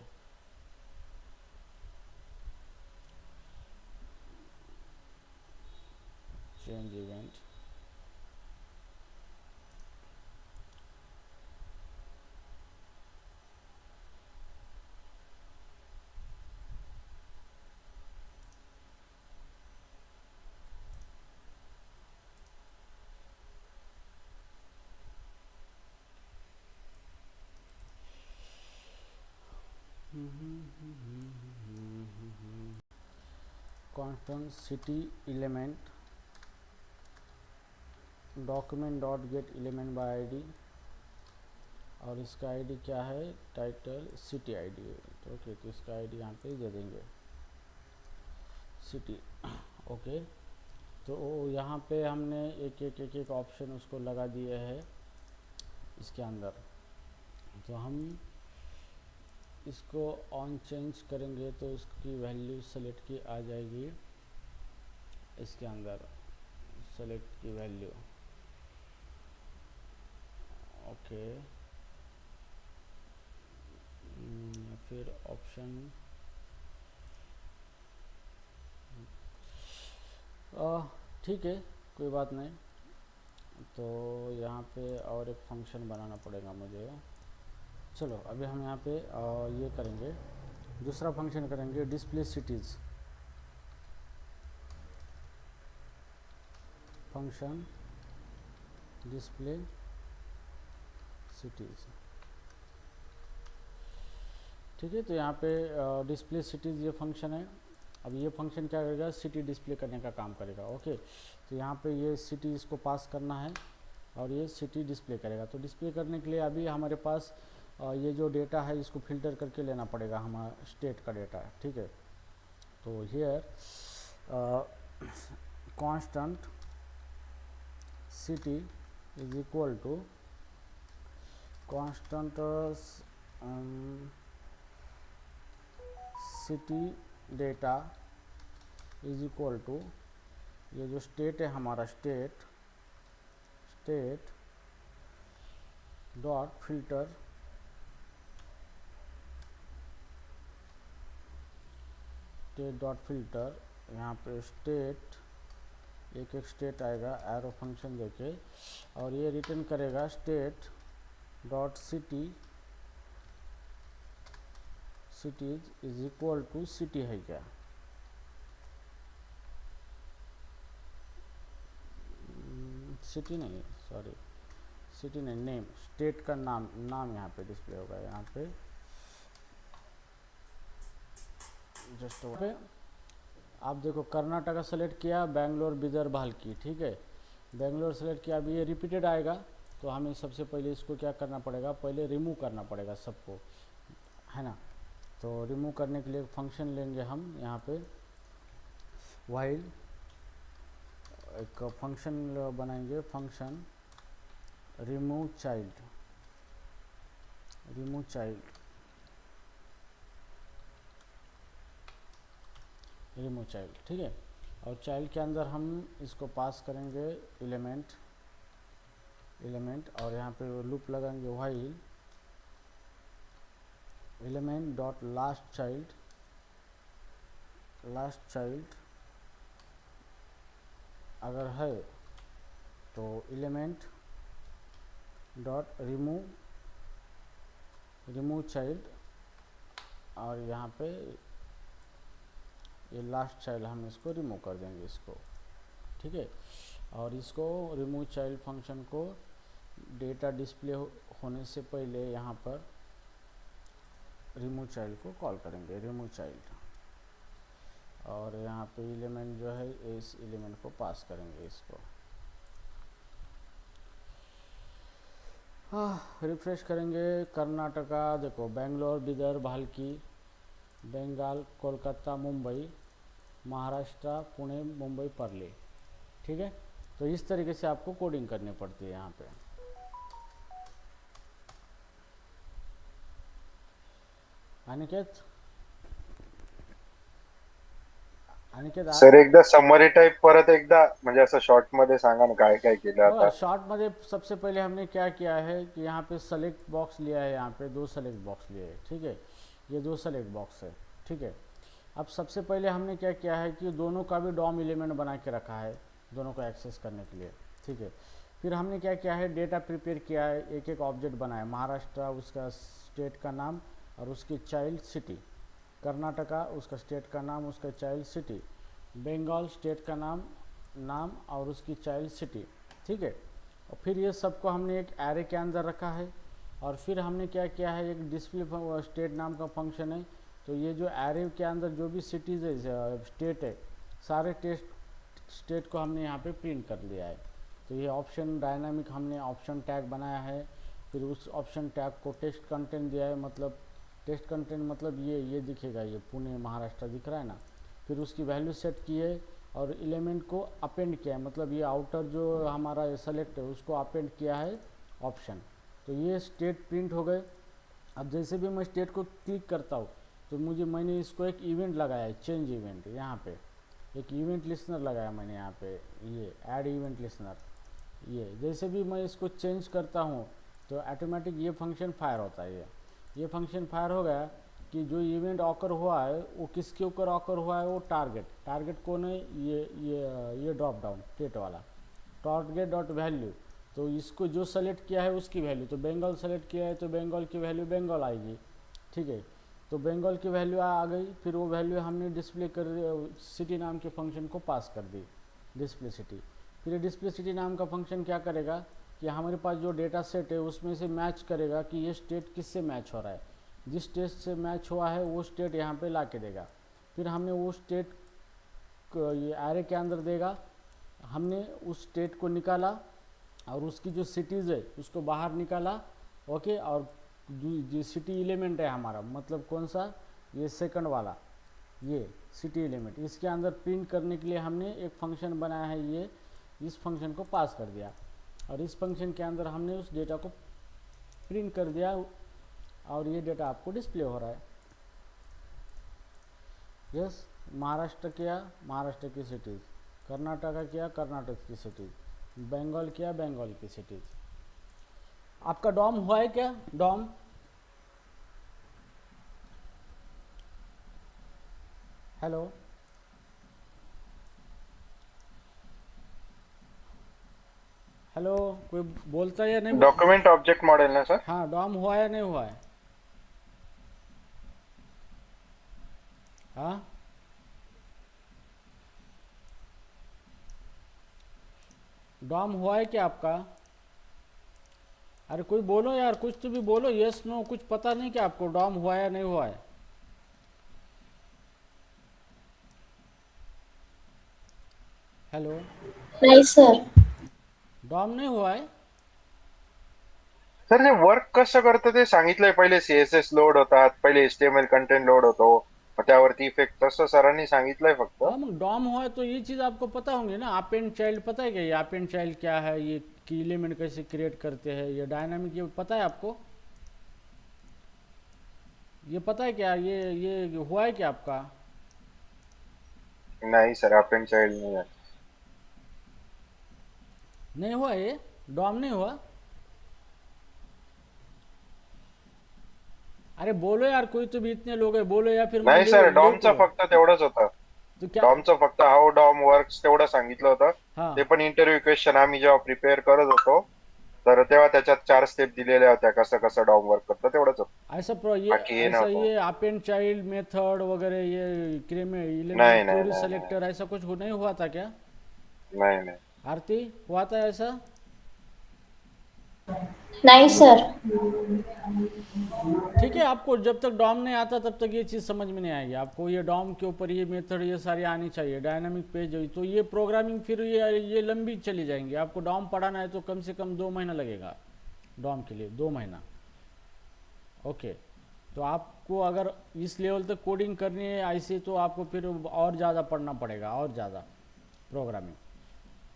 Change event, constant city element document dot get element by ID, और इसका आईडी क्या है, टाइटल सिटी आईडी है। तो ओके, तो इसका आईडी यहाँ पे दे देंगे सिटी। ओके, तो यहाँ पे हमने एक एक ऑप्शन उसको लगा दिए है इसके अंदर। तो हम इसको ऑन चेंज करेंगे तो उसकी वैल्यू सेलेक्ट की आ जाएगी इसके अंदर, सेलेक्ट की वैल्यू। ओके, फिर ऑप्शन, ठीक है, कोई बात नहीं। तो यहाँ पे और एक फंक्शन बनाना पड़ेगा मुझे। चलो अभी हम यहाँ पे ये करेंगे, दूसरा फंक्शन करेंगे, display cities function, display cities. ठीक है, तो यहाँ पे डिस्प्ले सिटीज़ ये फंक्शन है। अब ये फंक्शन क्या करेगा, सिटी डिस्प्ले करने का काम करेगा। ओके, तो यहाँ पे ये सिटी इसको पास करना है और ये सिटी डिस्प्ले करेगा। तो डिस्प्ले करने के लिए अभी हमारे पास ये जो डेटा है इसको फिल्टर करके लेना पड़ेगा, हमारा स्टेट का डेटा। ठीक है, तो here constant city is equal to constant city data is equal to, ये जो स्टेट है हमारा, state dot filter, state dot filter. यहाँ पे स्टेट, एक एक स्टेट आएगा एरो फंक्शन देके, और ये रिटर्न करेगा state dot city, cities is equal to city है क्या, सिटी नहीं, सॉरी सिटी नहीं, नेम, स्टेट का नाम यहाँ पे डिस्प्ले होगा। यहाँ पे जस्ट पे आप देखो कर्नाटका सेलेक्ट किया, बेंगलोर बिदर भाल्की। ठीक है, बेंगलोर सेलेक्ट किया, अभी ये रिपीटेड आएगा तो हमें सबसे पहले इसको क्या करना पड़ेगा, पहले रिमूव करना पड़ेगा सबको, है ना। तो रिमूव करने के लिए एक फंक्शन लेंगे हम यहाँ पे, वाइल एक फंक्शन बनाएंगे, function remove child remove child, ठीक है। और चाइल्ड के अंदर हम इसको पास करेंगे एलिमेंट, और यहाँ पे लूप लगाएंगे while element dot last child अगर है तो एलिमेंट डॉट रिमूव चाइल्ड, और यहाँ पे ये लास्ट चाइल्ड हम इसको रिमूव कर देंगे इसको, ठीक है। और इसको रिमूव चाइल्ड फंक्शन को डेटा डिस्प्ले होने से पहले यहाँ पर रिमूव चाइल्ड को कॉल करेंगे, रिमूव चाइल्ड, और यहाँ पे एलिमेंट जो है इस एलिमेंट को पास करेंगे इसको। रिफ्रेश करेंगे। कर्नाटका देखो, बेंगलोर, बिदर, भाल्की, बंगाल, कोलकाता, मुंबई, महाराष्ट्र, पुणे, मुंबई, परली, ठीक है। तो इस तरीके से आपको कोडिंग करनी पड़ती है यहाँ पे। अनिकेत सर एकदा समरी टाइप परत एकदा म्हणजे असं शॉर्ट मध्ये सांगा ना काय काय केलं आता। शॉर्ट में सबसे पहले हमने क्या किया है कि यहाँ पे सेलेक्ट बॉक्स लिया है, यहाँ पे 2 सेलेक्ट बॉक्स लिए है, ठीक है। ये 2 सेलेक्ट बॉक्स है, ठीक है। अब सबसे पहले हमने क्या किया है कि दोनों का भी डॉम एलिमेंट बना के रखा है दोनों को एक्सेस करने के लिए, ठीक है। फिर हमने क्या किया है, डेटा प्रिपेयर किया है, एक एक ऑब्जेक्ट बनाया, महाराष्ट्र उसका स्टेट का नाम और उसकी चाइल्ड सिटी, कर्नाटका उसका स्टेट का नाम उसका चाइल्ड सिटी, बंगाल स्टेट का नाम और उसकी चाइल्ड सिटी, ठीक है। और फिर ये सबको हमने एक एरे के अंदर रखा है। और फिर हमने क्या किया है, एक डिस्प्ले स्टेट नाम का फंक्शन है। तो ये जो एरे के अंदर जो भी सिटीज़ है, स्टेट है, सारे स्टेट को हमने यहाँ पे प्रिंट कर दिया है। तो ये ऑप्शन डायनामिक हमने ऑप्शन टैग बनाया है। फिर उस ऑप्शन टैग को टेक्स्ट कंटेंट दिया है, मतलब टेक्स्ट कंटेंट मतलब ये दिखेगा, ये पुणे महाराष्ट्र दिख रहा है ना। फिर उसकी वैल्यू सेट की है और एलिमेंट को अपेंड किया है, मतलब ये आउटर जो हमारा सेलेक्ट है उसको अपेंड किया है ऑप्शन। तो ये स्टेट प्रिंट हो गए। अब जैसे भी मैं स्टेट को क्लिक करता हूँ तो मैंने इसको एक इवेंट लगाया है, चेंज इवेंट। यहाँ पे एक इवेंट लिस्नर लगाया मैंने, यहाँ पे ये ऐड इवेंट लिस्नर। ये जैसे भी मैं इसको चेंज करता हूँ तो ऑटोमेटिक ये फंक्शन फायर होता है। ये फंक्शन फायर हो गया कि जो इवेंट ऑकर हुआ है वो किसके ऊपर ऑकर हुआ है, वो टारगेट कौन है, ये ड्रॉप डाउन स्टेट वाला टारगेट डॉट वैल्यू। तो इसको जो सेलेक्ट किया है उसकी वैल्यू, तो बंगाल सेलेक्ट किया है तो बंगाल की वैल्यू बंगाल आएगी, ठीक है। तो बंगाल की वैल्यू आ गई। फिर वो वैल्यू हमने डिस्प्ले कर सिटी नाम के फंक्शन को पास कर दी, डिस्प्ले सिटी। फिर डिस्प्ले सिटी नाम का फंक्शन क्या करेगा कि हमारे पास जो डेटा सेट है उसमें से मैच करेगा कि ये स्टेट किससे मैच हो रहा है। जिस स्टेट से मैच हुआ है वो स्टेट यहाँ पे ला के देगा। फिर हमने वो स्टेट ये एरे के अंदर देगा, हमने उस स्टेट को निकाला और उसकी जो सिटीज़ है उसको बाहर निकाला, ओके। और जो सिटी एलिमेंट है हमारा, मतलब कौन सा, ये सेकंड वाला, ये सिटी एलिमेंट, इसके अंदर प्रिंट करने के लिए हमने एक फंक्शन बनाया है। ये इस फंक्शन को पास कर दिया और इस फंक्शन के अंदर हमने उस डेटा को प्रिंट कर दिया और ये डेटा आपको डिस्प्ले हो रहा है। यस, महाराष्ट्र किया महाराष्ट्र की सिटीज़, कर्नाटका किया कर्नाटक की सिटीज़, बंगाल किया बंगाल की सिटीज़। आपका डॉम हुआ है क्या, डॉम? हेलो, हेलो, कोई बोलता है या नहीं? डॉक्यूमेंट ऑब्जेक्ट मॉडेल ना सर? हाँ, डॉम हुआ या नहीं हुआ है? हाँ, डॉम हुआ है क्या आपका? अरे कोई बोलो यार, कुछ तो भी बोलो, यस नो, कुछ पता नहीं क्या आपको डॉम हुआ या नहीं हुआ है? हेलो, नाही सर. डॉम नाही हुआ है? सर हे वर्क कसं करतं ते सांगितलंय, पहिले सीएसएस लोड होतात, पहिले HTML कंटेंट लोड होतो, मग त्यावरती इफेक्ट, तसं सरांनी सांगितलंय फक्त। हाँ, मग डॉम हुआ है तो ये चीज़ आपको पता होंगे ना। अपेंड चाइल्ड पता है क्या? ये अपेंड चाइल्ड क्या है, ये की एलिमेंट कैसे क्रिएट करते हैं, ये डायनामिक, ये पता है आपको? ये पता है क्या? ये हुआ है क्या आपका? नहीं सर, अपेंड चाइल्ड नहीं है। नहीं हुआ ये, डॉम नहीं हुआ? अरे बोलो यार, कोई तो भी, इतने लोग हैं, बोलो या फिर मैं नाही सर, डॉमचं फक्त तेवढंच होतं. तो क्या? डॉमचं फक्त हाऊ डॉम वर्क्स तेवढं सांगितलं होतं. हाँ ते पण इंटरव्ह्यू क्वेश्चन आम्ही जेव्हा प्रिपेअर करत होतो तर तेव्हा त्याच्यात 4 स्टेप दिलेल्या होत्या, कसं कसं डॉम वर्क करतं तेवढंच होतं. ऐसा बाकी ये ना ऐसा हो. ये अपेंड चाइल्ड मेथड वगैरह, ये नहीं, नहीं, क्वेरी नहीं, सेलेक्टर, ऐसा कुछ नहीं हुआ था क्या नाही नाही. आरती? हुआ था ऐसा? नहीं सर। ठीक है, आपको जब तक डॉम नहीं आता तब तक ये चीज़ समझ में नहीं आएगी आपको। ये डॉम के ऊपर ये मेथड ये सारी आनी चाहिए, डायनामिक पेज, तो ये प्रोग्रामिंग फिर ये लंबी चली जाएंगी। आपको डॉम पढ़ाना है तो कम से कम 2 महीना लगेगा डॉम के लिए, 2 महीना। ओके, तो आपको अगर इस लेवल तक कोडिंग करनी है ऐसे, तो आपको फिर और ज़्यादा पढ़ना पड़ेगा, और ज़्यादा प्रोग्रामिंग।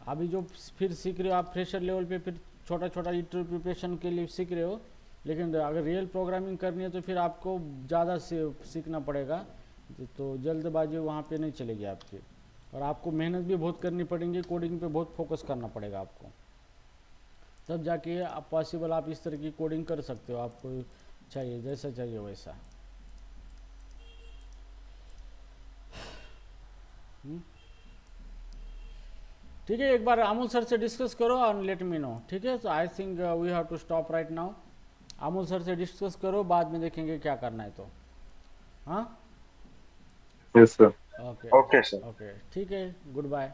अभी जो फिर सीख रहे हो आप फ्रेशर लेवल पे, फिर छोटा छोटा इंटरव्यू प्रिपरेशन के लिए सीख रहे हो, लेकिन अगर रियल प्रोग्रामिंग करनी है तो फिर आपको ज़्यादा सीखना पड़ेगा। तो जल्दबाजी वहाँ पे नहीं चलेगी आपकी, और आपको मेहनत भी बहुत करनी पड़ेगी, कोडिंग पे बहुत फोकस करना पड़ेगा आपको, तब जाके आप पॉसिबल आप इस तरह की कोडिंग कर सकते हो। आपको चाहिए जैसा चाहिए वैसा। ठीक है, एक बार अमूल सर से डिस्कस करो और लेट मी नो। ठीक है, तो I think we have to stop right now. Amul sir से डिस्कस करो, बाद में देखेंगे क्या करना है। तो हाँ, yes sir. Okay okay sir. Okay, ठीक है, गुड बाय।